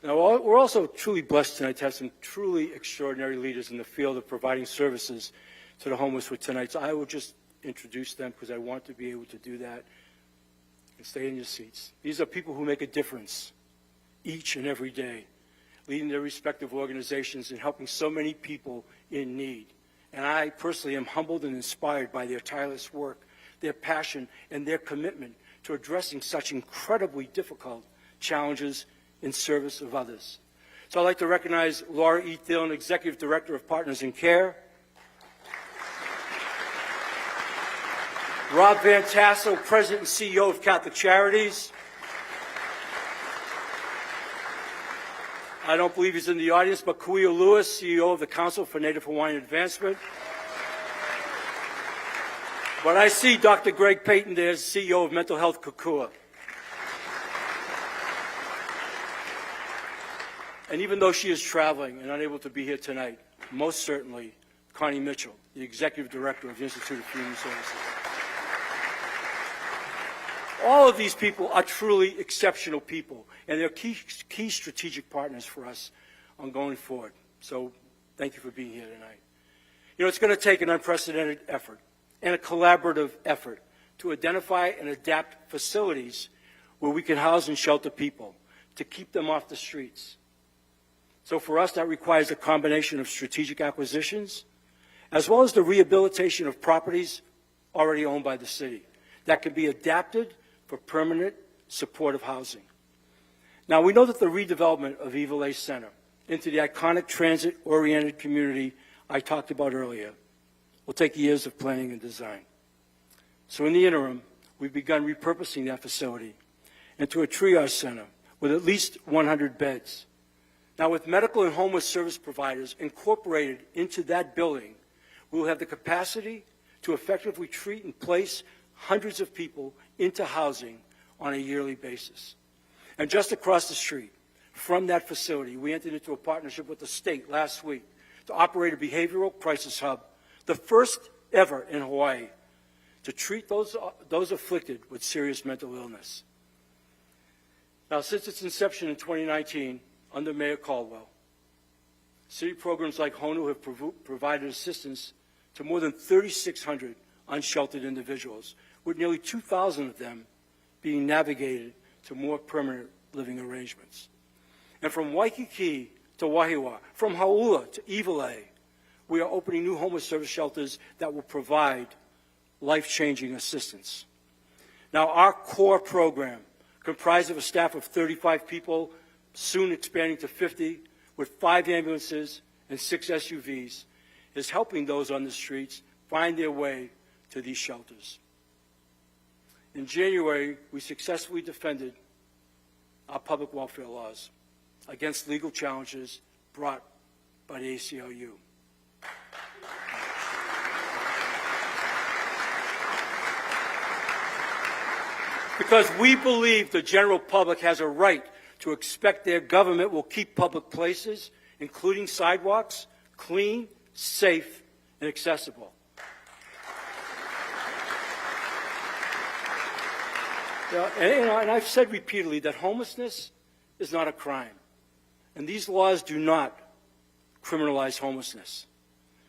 K: Now, we're also truly blessed tonight to have some truly extraordinary leaders in the field of providing services to the homeless with tonight. So I will just introduce them because I want to be able to do that. And stay in your seats. These are people who make a difference each and every day, leading their respective organizations and helping so many people in need. And I personally am humbled and inspired by their tireless work, their passion, and their commitment to addressing such incredibly difficult challenges in service of others. So I'd like to recognize Laura E. Thielen, Executive Director of Partners in Care, Rob Van Tassel, President and CEO of Catholic Charities. I don't believe he's in the audience, but Kuia Lewis, CEO of the Council for Native Hawaiian Advancement. But I see Dr. Greg Payton there, CEO of Mental Health Kukua. And even though she is traveling and unable to be here tonight, most certainly Connie Mitchell, the Executive Director of the Institute of Human Services. All of these people are truly exceptional people, and they're key strategic partners for us on going forward. So thank you for being here tonight. You know, it's going to take an unprecedented effort and a collaborative effort to identify and adapt facilities where we can house and shelter people, to keep them off the streets. So for us, that requires a combination of strategic acquisitions, as well as the rehabilitation of properties already owned by the city that can be adapted for permanent supportive housing. Now, we know that the redevelopment of Iwilei Center into the iconic transit-oriented community I talked about earlier will take years of planning and design. So in the interim, we've begun repurposing that facility into a triage center with at least 100 beds. Now, with medical and homeless service providers incorporated into that building, we will have the capacity to effectively treat and place hundreds of people into housing on a yearly basis. And just across the street from that facility, we entered into a partnership with the state last week to operate a behavioral crisis hub, the first ever in Hawaii, to treat those afflicted with serious mental illness. Now, since its inception in 2019, under Mayor Caldwell, city programs like HONU have provided assistance to more than 3,600 unsheltered individuals, with nearly 2,000 of them being navigated to more permanent living arrangements. And from Waikiki to Wahiawa, from Hauula to Iwilei, we are opening new homeless service shelters that will provide life-changing assistance. Now, our core program, comprised of a staff of 35 people, soon expanding to 50, with 5 ambulances and 6 SUVs, is helping those on the streets find their way to these shelters. In January, we successfully defended our public welfare laws against legal challenges brought by the ACLU. Because we believe the general public has a right to expect their government will keep public places, including sidewalks, clean, safe, and accessible. And I've said repeatedly that homelessness is not a crime. And these laws do not criminalize homelessness.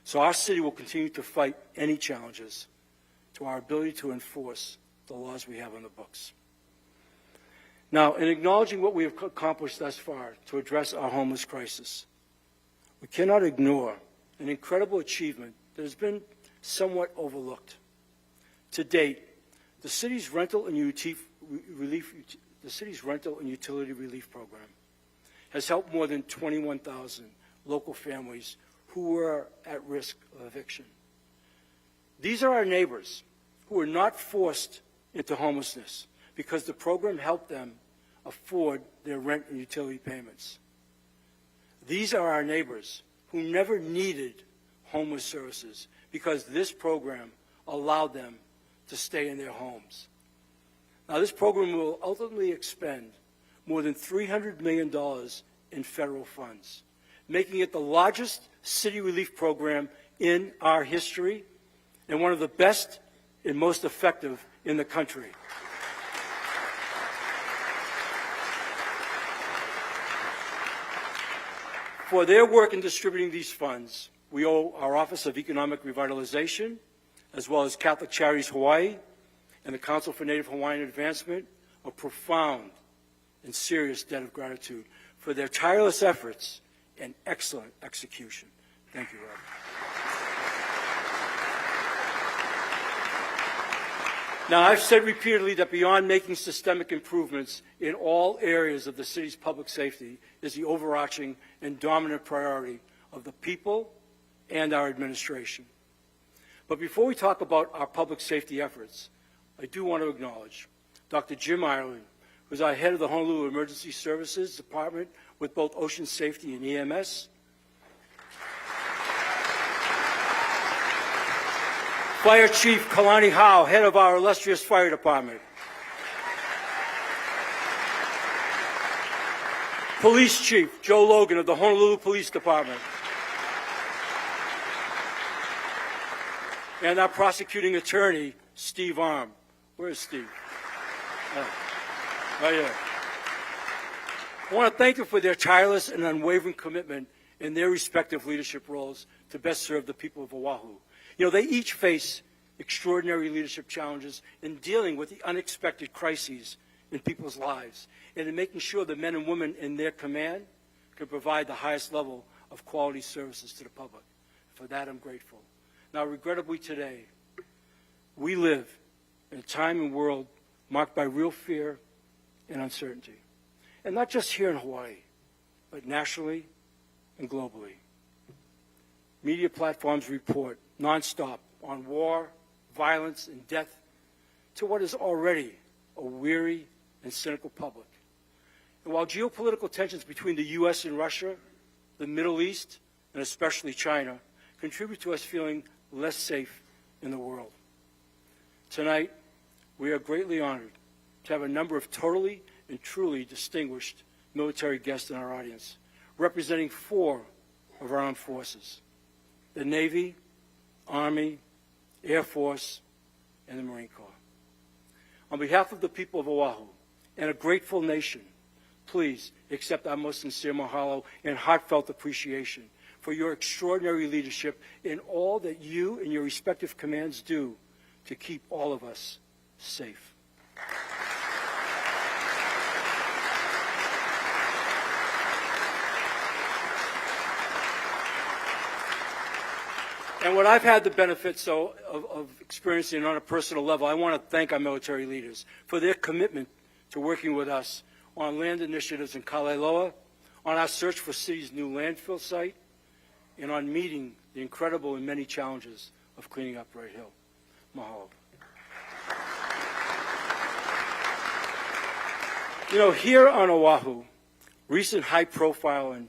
K: So our city will continue to fight any challenges to our ability to enforce the laws we have on the books. Now, in acknowledging what we have accomplished thus far to address our homeless crisis, we cannot ignore an incredible achievement that has been somewhat overlooked. To date, the city's rental and utility relief program has helped more than 21,000 local families who were at risk of eviction. These are our neighbors who were not forced into homelessness because the program helped them afford their rent and utility payments. These are our neighbors who never needed homeless services because this program allowed them to stay in their homes. Now, this program will ultimately expend more than $300 million in federal funds, making it the largest city relief program in our history and one of the best and most effective in the country. For their work in distributing these funds, we owe our Office of Economic Revitalization, as well as Catholic Charities Hawaii and the Council for Native Hawaiian Advancement, a profound and serious debt of gratitude for their tireless efforts and excellent execution. Thank you, Rob. Now, I've said repeatedly that beyond making systemic improvements in all areas of the city's public safety is the overarching and dominant priority of the people and our administration. But before we talk about our public safety efforts, I do want to acknowledge Dr. Jim Ireland, who's our head of the Honolulu Emergency Services Department with both Ocean Safety and EMS. Fire Chief Kalani Howe, head of our illustrious fire department. Police Chief Joe Logan of the Honolulu Police Department. And our prosecuting attorney, Steve Arm. Where is Steve? Right here. I want to thank them for their tireless and unwavering commitment in their respective leadership roles to best serve the people of Oahu. You know, they each face extraordinary leadership challenges in dealing with the unexpected crises in people's lives and in making sure the men and women in their command can provide the highest level of quality services to the public. For that, I'm grateful. Now, regrettably today, we live in a time and world marked by real fear and uncertainty. And not just here in Hawaii, but nationally and globally. Media platforms report nonstop on war, violence, and death to what is already a weary and cynical public. And while geopolitical tensions between the U.S. and Russia, the Middle East, and especially China, contribute to us feeling less safe in the world. Tonight, we are greatly honored to have a number of totally and truly distinguished military guests in our audience, representing 4 of our armed forces: the Navy, Army, Air Force, and the Marine Corps. On behalf of the people of Oahu and a grateful nation, please accept our most sincere mahalo and heartfelt appreciation for your extraordinary leadership in all that you and your respective commands do to keep all of us safe. And what I've had the benefit of experiencing on a personal level, I want to thank our military leaders for their commitment to working with us on land initiatives in Kalaeloa, on our search for city's new landfill site, and on meeting the incredible and many challenges of cleaning up Bright Hill. Mahalo. You know, here on Oahu, recent high-profile and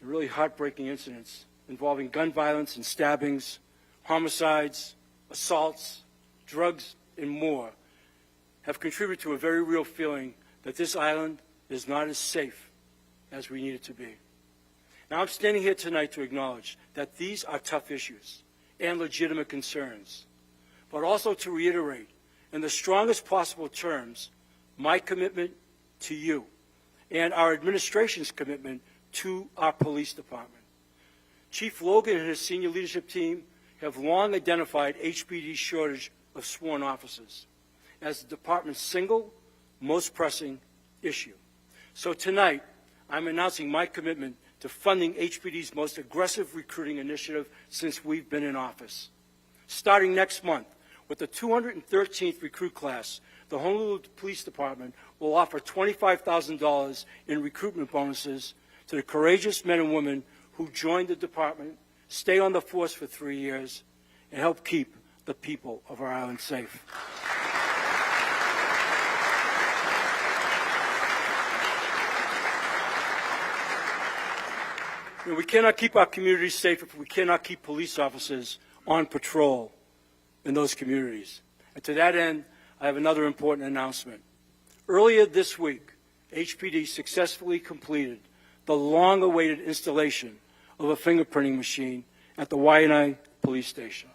K: really heartbreaking incidents involving gun violence and stabbings, homicides, assaults, drugs, and more have contributed to a very real feeling that this island is not as safe as we need it to be. Now, I'm standing here tonight to acknowledge that these are tough issues and legitimate concerns, but also to reiterate in the strongest possible terms my commitment to you and our administration's commitment to our police department. Chief Logan and his senior leadership team have long identified HPD's shortage of sworn officers as the department's single most pressing issue. So tonight, I'm announcing my commitment to funding HPD's most aggressive recruiting initiative since we've been in office. Starting next month, with the 213th recruit class, the Honolulu Police Department will offer $25,000 in recruitment bonuses to the courageous men and women who joined the department, stay on the force for 3 years, and help keep the people of our island safe. You know, we cannot keep our communities safe if we cannot keep police officers on patrol in those communities. And to that end, I have another important announcement. Earlier this week, HPD successfully completed the long-awaited installation of a fingerprinting machine at the Waianae Police Station.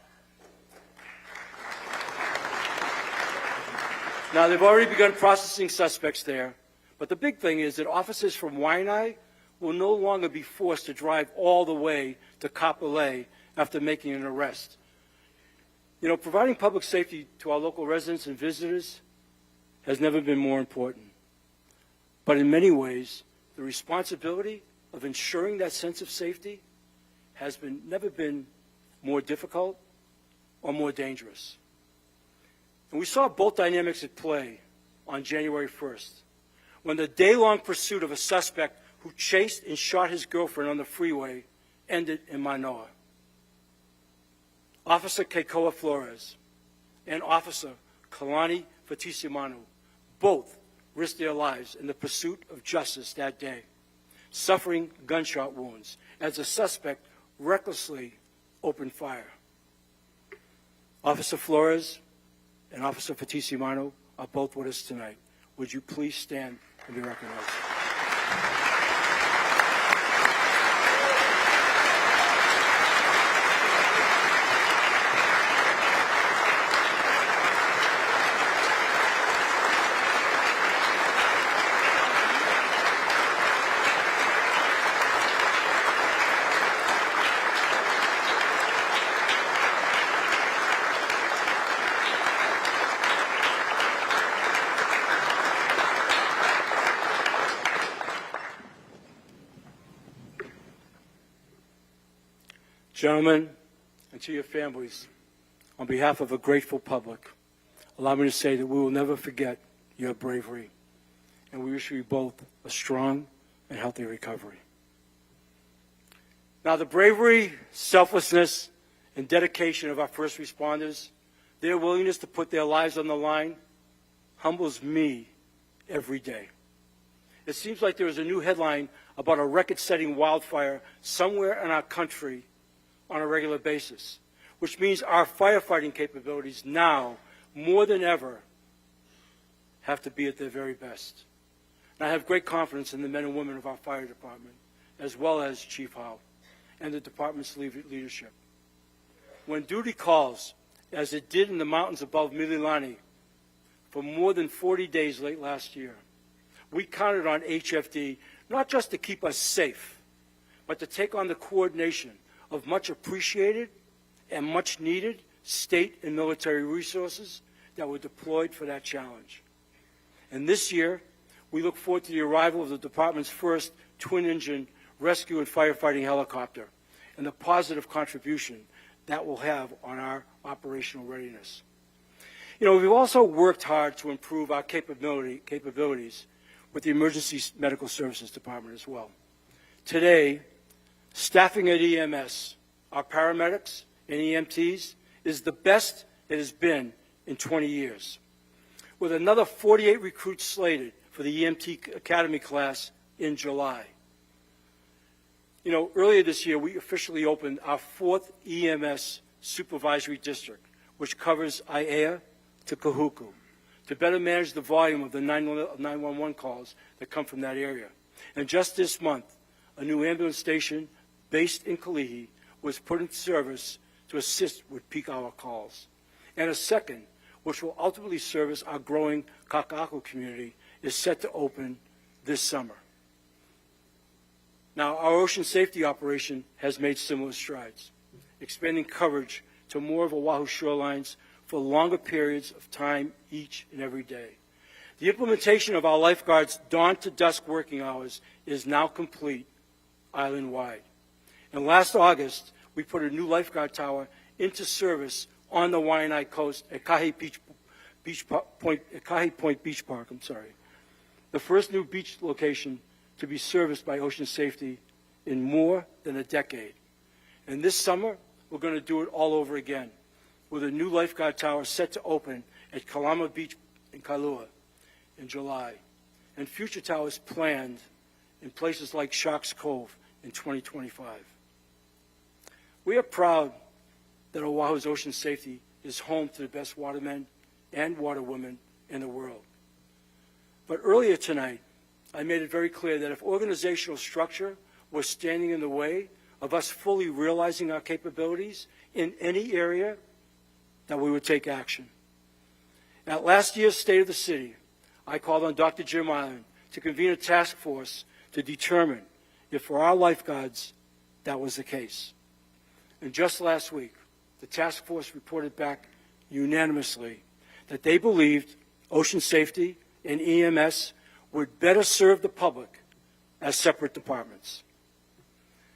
K: Now, they've already begun processing suspects there, but the big thing is that officers from Waianae will no longer be forced to drive all the way to Kapolei after making an arrest. You know, providing public safety to our local residents and visitors has never been more important. But in many ways, the responsibility of ensuring that sense of safety has never been more difficult or more dangerous. And we saw both dynamics at play on January 1st, when the day-long pursuit of a suspect who chased and shot his girlfriend on the freeway ended in Manoa. Officer Keikoa Flores and Officer Kalani Fatisimanu both risked their lives in the pursuit of justice that day, suffering gunshot wounds as the suspect recklessly opened fire. Officer Flores and Officer Fatisimanu are both with us tonight. Would you please stand and be recognized? Gentlemen, and to your families, on behalf of a grateful public, allow me to say that we will never forget your bravery, and we wish you both a strong and healthy recovery. Now, the bravery, selflessness, and dedication of our first responders, their willingness to put their lives on the line, humbles me every day. It seems like there is a new headline about a record-setting wildfire somewhere in our country on a regular basis, which means our firefighting capabilities now, more than ever, have to be at their very best. And I have great confidence in the men and women of our fire department, as well as Chief Howe and the department's leadership. When duty calls, as it did in the mountains above Mililani for more than 40 days late last year, we counted on HFD not just to keep us safe, but to take on the coordination of much appreciated and much needed state and military resources that were deployed for that challenge. And this year, we look forward to the arrival of the department's first twin-engine rescue and firefighting helicopter and the positive contribution that will have on our operational readiness. You know, we've also worked hard to improve our capabilities with the Emergency Medical Services Department as well. Today, staffing at EMS, our paramedics and EMTs, is the best it has been in 20 years, with another 48 recruits slated for the EMT Academy class in July. You know, earlier this year, we officially opened our 4th EMS supervisory district, which covers Aiea to Kahuku, to better manage the volume of the 911 calls that come from that area. And just this month, a new ambulance station based in Kalihi was put into service to assist with peak hour calls. And a second, which will ultimately service our growing Kaka'ako community, is set to open this summer. Now, our ocean safety operation has made similar strides, expanding coverage to more of Oahu shorelines for longer periods of time each and every day. The implementation of our lifeguards' dawn to dusk working hours is now complete island-wide. And last August, we put a new lifeguard tower into service on the Waianae coast at Kahi Point Beach Park. The first new beach location to be serviced by Ocean Safety in more than a decade. And this summer, we're going to do it all over again, with a new lifeguard tower set to open at Kalama Beach in Kailua in July, and future towers planned in places like Sharks Cove in 2025. We are proud that Oahu's ocean safety is home to the best watermen and waterwomen in the world. But earlier tonight, I made it very clear that if organizational structure was standing in the way of us fully realizing our capabilities in any area, that we would take action. At last year's State of the City, I called on Dr. Jim Island to convene a task force to determine if for our lifeguards that was the case. And just last week, the task force reported back unanimously that they believed ocean safety and EMS would better serve the public as separate departments.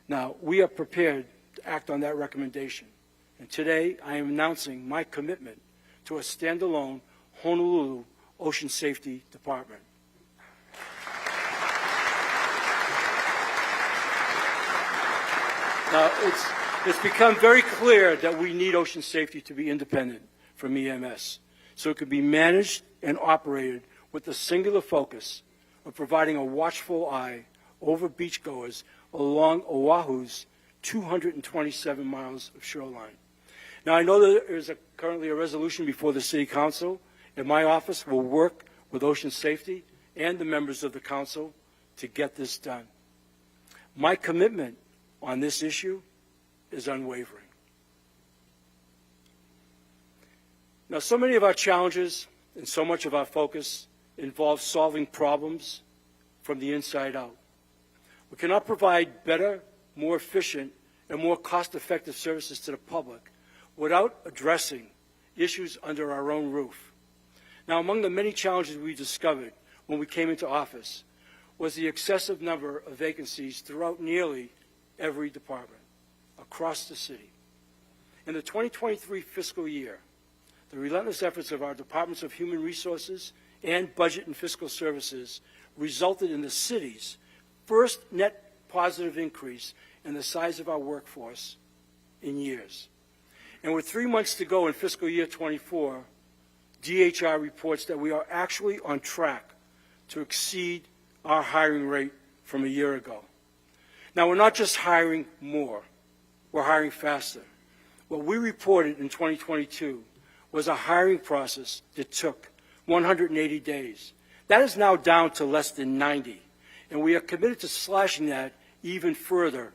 K: Now, we are prepared to act on that recommendation. And today, I am announcing my commitment to a standalone Honolulu Ocean Safety Department. Now, it's become very clear that we need ocean safety to be independent from EMS, so it can be managed and operated with the singular focus of providing a watchful eye over beachgoers along Oahu's 227 miles of shoreline. Now, I know that there is currently a resolution before the City Council, and my office will work with Ocean Safety and the members of the Council to get this done. My commitment on this issue is unwavering. Now, so many of our challenges and so much of our focus involves solving problems from the inside out. We cannot provide better, more efficient, and more cost-effective services to the public without addressing issues under our own roof. Now, among the many challenges we discovered when we came into office was the excessive number of vacancies throughout nearly every department across the city. In the 2023 fiscal year, the relentless efforts of our Departments of Human Resources and Budget and Fiscal Services resulted in the city's first net positive increase in the size of our workforce in years. And with 3 months to go in fiscal year 24, DHR reports that we are actually on track to exceed our hiring rate from a year ago. Now, we're not just hiring more, we're hiring faster. What we reported in 2022 was a hiring process that took 180 days. That is now down to less than 90, and we are committed to slashing that even further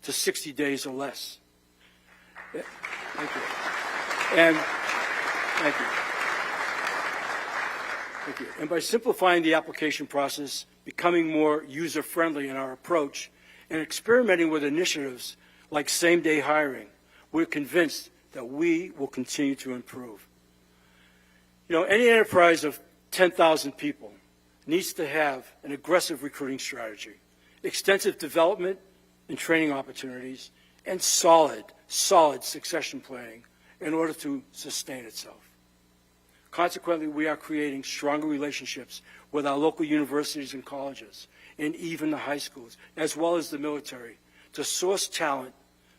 K: to 60 days or less. Thank you. And thank you. Thank you. And by simplifying the application process, becoming more user-friendly in our approach, and experimenting with initiatives like same-day hiring, we're convinced that we will continue to improve. You know, any enterprise of 10,000 people needs to have an aggressive recruiting strategy, extensive development and training opportunities, and solid succession planning in order to sustain itself. Consequently, we are creating stronger relationships with our local universities and colleges, and even the high schools, as well as the military, to source talent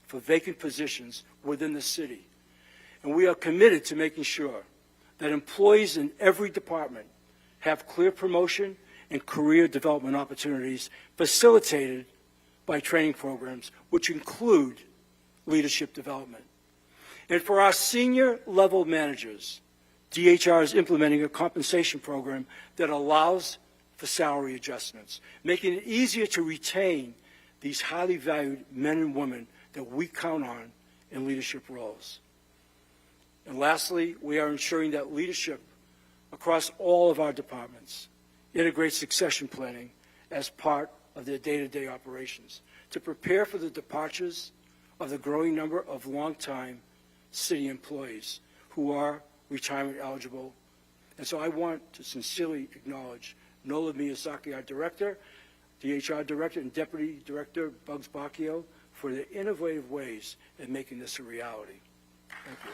K: for vacant positions within the city. And we are committed to making sure that employees in every department have clear promotion and career development opportunities facilitated by training programs, which include leadership development. And for our senior level managers, DHR is implementing a compensation program that allows for salary adjustments, making it easier to retain these highly valued men and women that we count on in leadership roles. And lastly, we are ensuring that leadership across all of our departments integrates succession planning as part of their day-to-day operations to prepare for the departures of the growing number of longtime city employees who are retirement eligible. And so I want to sincerely acknowledge Nola Miyazaki, our director, DHR director, and Deputy Director Bugs Bacchio for their innovative ways in making this a reality. Thank you.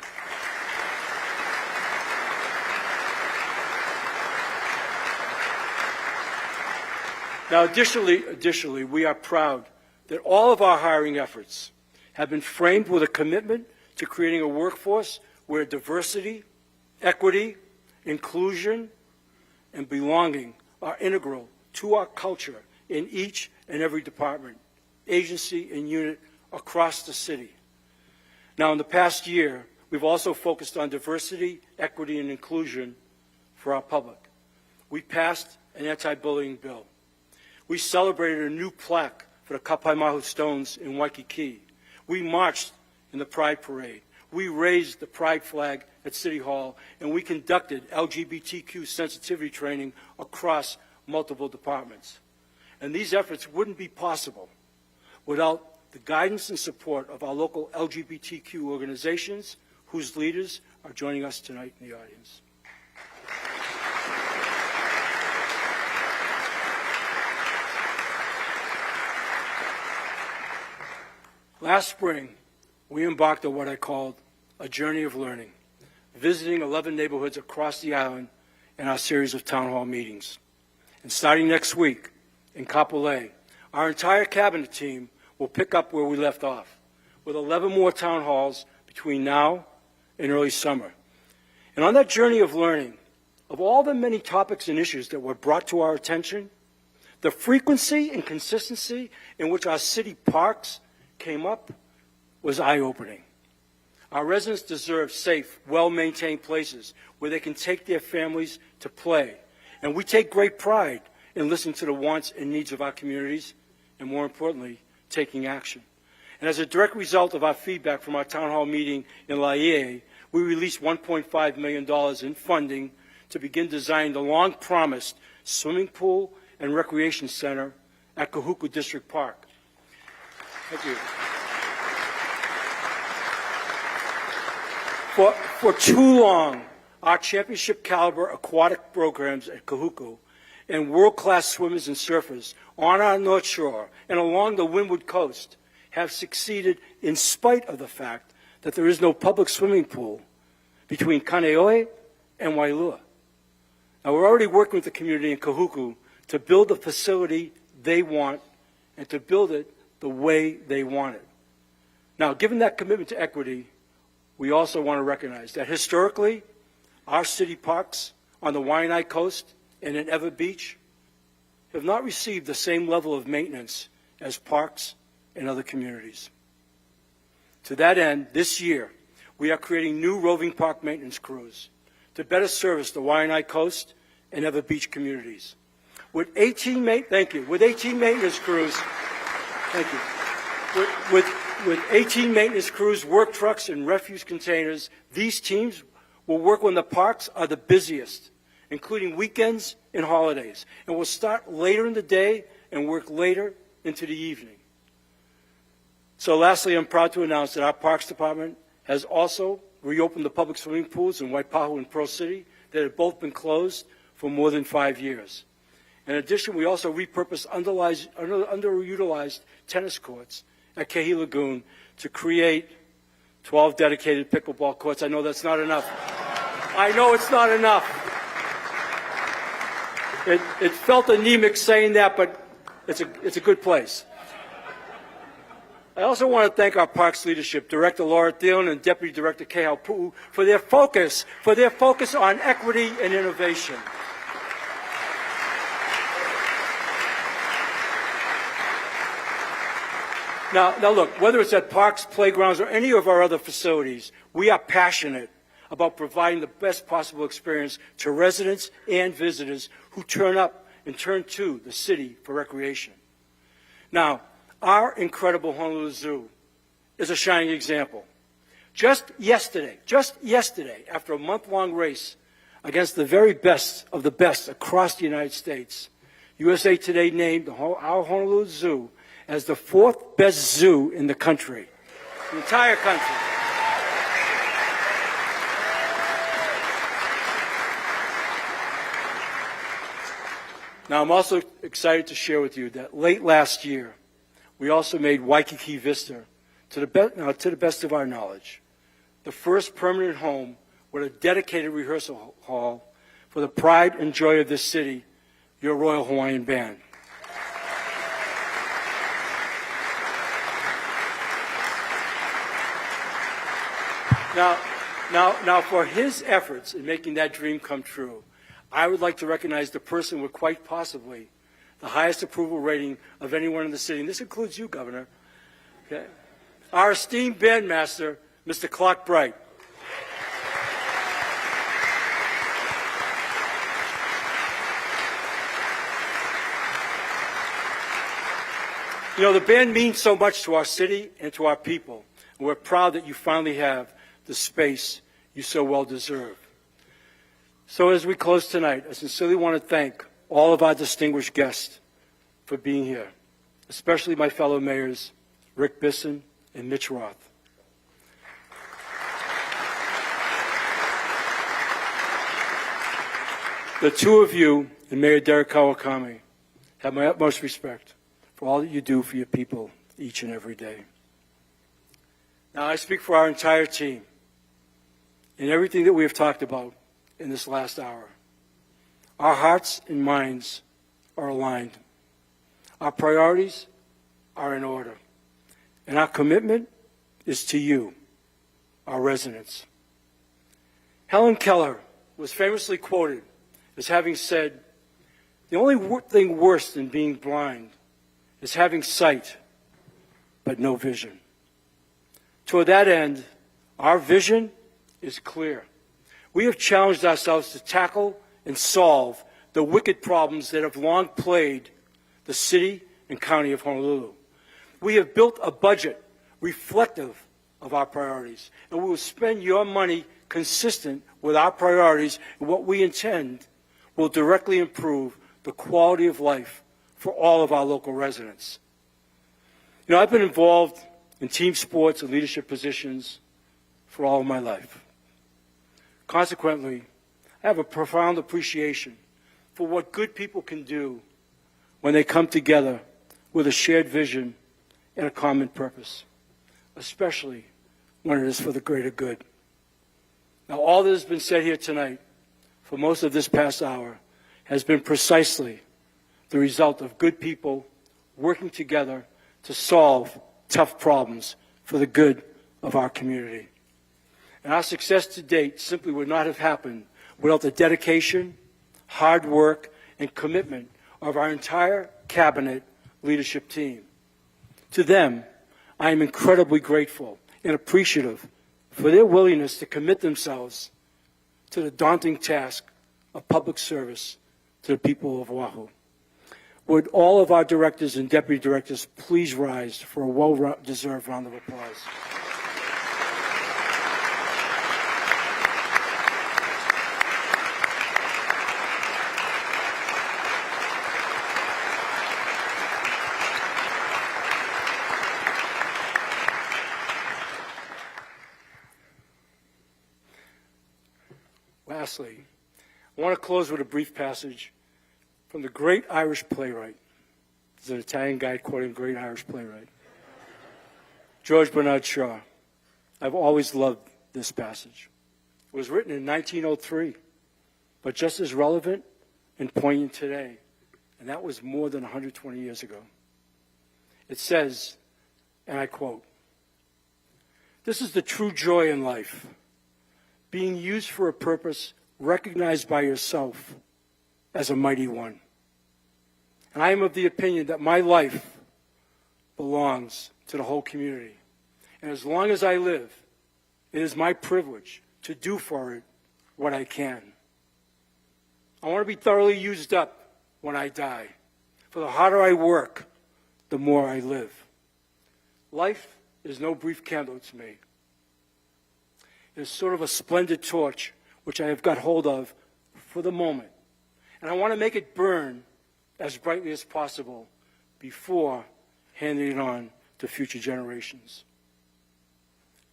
K: Now, additionally, we are proud that all of our hiring efforts have been framed with a commitment to creating a workforce where diversity, equity, inclusion, and belonging are integral to our culture in each and every department, agency, and unit across the city. Now, in the past year, we've also focused on diversity, equity, and inclusion for our public. We passed an anti-bullying bill. We celebrated a new plaque for the Kapaimahu Stones in Waikiki. We marched in the Pride Parade. We raised the Pride flag at City Hall, and we conducted LGBTQ sensitivity training across multiple departments. And these efforts wouldn't be possible without the guidance and support of our local LGBTQ organizations, whose leaders are joining us tonight in the audience. Last spring, we embarked on what I called a journey of learning, visiting 11 neighborhoods across the island in our series of town hall meetings. And starting next week in Kapolei, our entire cabinet team will pick up where we left off, with 11 more town halls between now and early summer. And on that journey of learning, of all the many topics and issues that were brought to our attention, the frequency and consistency in which our city parks came up was eye-opening. Our residents deserve safe, well-maintained places where they can take their families to play. And we take great pride in listening to the wants and needs of our communities, and more importantly, taking action. And as a direct result of our feedback from our town hall meeting in Laie, we released $1.5 million in funding to begin designing the long-promised swimming pool and recreation center at Kahuku District Park. Thank you. For too long, our championship caliber aquatic programs at Kahuku and world-class swimmers and surfers on our North Shore and along the Windward Coast have succeeded in spite of the fact that there is no public swimming pool between Kaneohe and Wailua. Now, we're already working with the community in Kahuku to build the facility they want and to build it the way they want it. Now, given that commitment to equity, we also want to recognize that historically, our city parks on the Waianae Coast and in Ewa Beach have not received the same level of maintenance as parks in other communities. To that end, this year, we are creating new roving park maintenance crews to better service the Waianae Coast and Ewa Beach communities. With 18 maintenance crews, thank you. With 18 maintenance crews, work trucks, and refuse containers, these teams will work when the parks are the busiest, including weekends and holidays, and will start later in the day and work later into the evening. So lastly, I'm proud to announce that our Parks Department has also reopened the public swimming pools in Waipahu and Pearl City that had both been closed for more than 5 years. In addition, we also repurposed underutilized tennis courts at Kehi Lagoon to create 12 dedicated pickleball courts. I know that's not enough. I know it's not enough. It felt anemic saying that, but it's a good place. I also want to thank our parks leadership, Director Laura Thielen and Deputy Director Kehau Pu'u, for their focus on equity and innovation. Now look, whether it's at parks, playgrounds, or any of our other facilities, we are passionate about providing the best possible experience to residents and visitors who turn up and turn to the city for recreation. Now, our incredible Honolulu Zoo is a shining example. Just yesterday, after a month-long race against the very best of the best across the United States, USA Today named our Honolulu Zoo as the 4th best zoo in the country, the entire country. Now, I'm also excited to share with you that late last year, we also made Waikiki Vista, to the best of our knowledge, the first permanent home with a dedicated rehearsal hall for the pride and joy of this city, your Royal Hawaiian Band. Now, for his efforts in making that dream come true, I would like to recognize the person with quite possibly the highest approval rating of anyone in the city, and this includes you, Governor. Okay? Our esteemed bandmaster, Mr. Clark Bright. You know, the band means so much to our city and to our people, and we're proud that you finally have the space you so well deserve. So as we close tonight, I sincerely want to thank all of our distinguished guests for being here, especially my fellow mayors, Rick Bisson and Mitch Roth. The two of you and Mayor Derek Kawakami have my utmost respect for all that you do for your people each and every day. Now, I speak for our entire team in everything that we have talked about in this last hour. Our hearts and minds are aligned. Our priorities are in order. And our commitment is to you, our residents. Helen Keller was famously quoted as having said, "The only thing worse than being blind is having sight, but no vision." Toward that end, our vision is clear. We have challenged ourselves to tackle and solve the wicked problems that have long plagued the city and county of Honolulu. We have built a budget reflective of our priorities, and we will spend your money consistent with our priorities, and what we intend will directly improve the quality of life for all of our local residents. You know, I've been involved in team sports and leadership positions for all of my life. Consequently, I have a profound appreciation for what good people can do when they come together with a shared vision and a common purpose, especially when it is for the greater good. Now, all that has been said here tonight for most of this past hour has been precisely the result of good people working together to solve tough problems for the good of our community. And our success to date simply would not have happened without the dedication, hard work, and commitment of our entire cabinet leadership team. To them, I am incredibly grateful and appreciative for their willingness to commit themselves to the daunting task of public service to the people of Oahu. Would all of our directors and deputy directors please rise for a well-deserved round of applause. lastly, I want to close with a brief passage from the great Irish playwright. There's an Italian guy quoting a great Irish playwright, George Bernard Shaw. I've always loved this passage. It was written in 1903, but just as relevant and poignant today, and that was more than 120 years ago. It says, and I quote, "This is the true joy in life, being used for a purpose recognized by yourself as a mighty one. And I am of the opinion that my life belongs to the whole community. And as long as I live, it is my privilege to do for it what I can. I want to be thoroughly used up when I die. For the harder I work, the more I live. Life is no brief candle to me. It is sort of a splendid torch which I have got hold of for the moment. And I want to make it burn as brightly as possible before handing it on to future generations.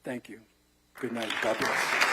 K: Thank you. Good night. God bless.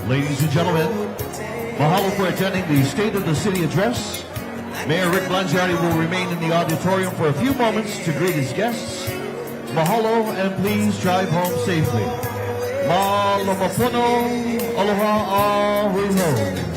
B: Ladies and gentlemen, mahalo for attending the State of the City address. Mayor Rick Blangiardi will remain in the auditorium for a few moments to greet his guests. Mahalo and please drive home safely. Malomapuno, aloha, ahuiho.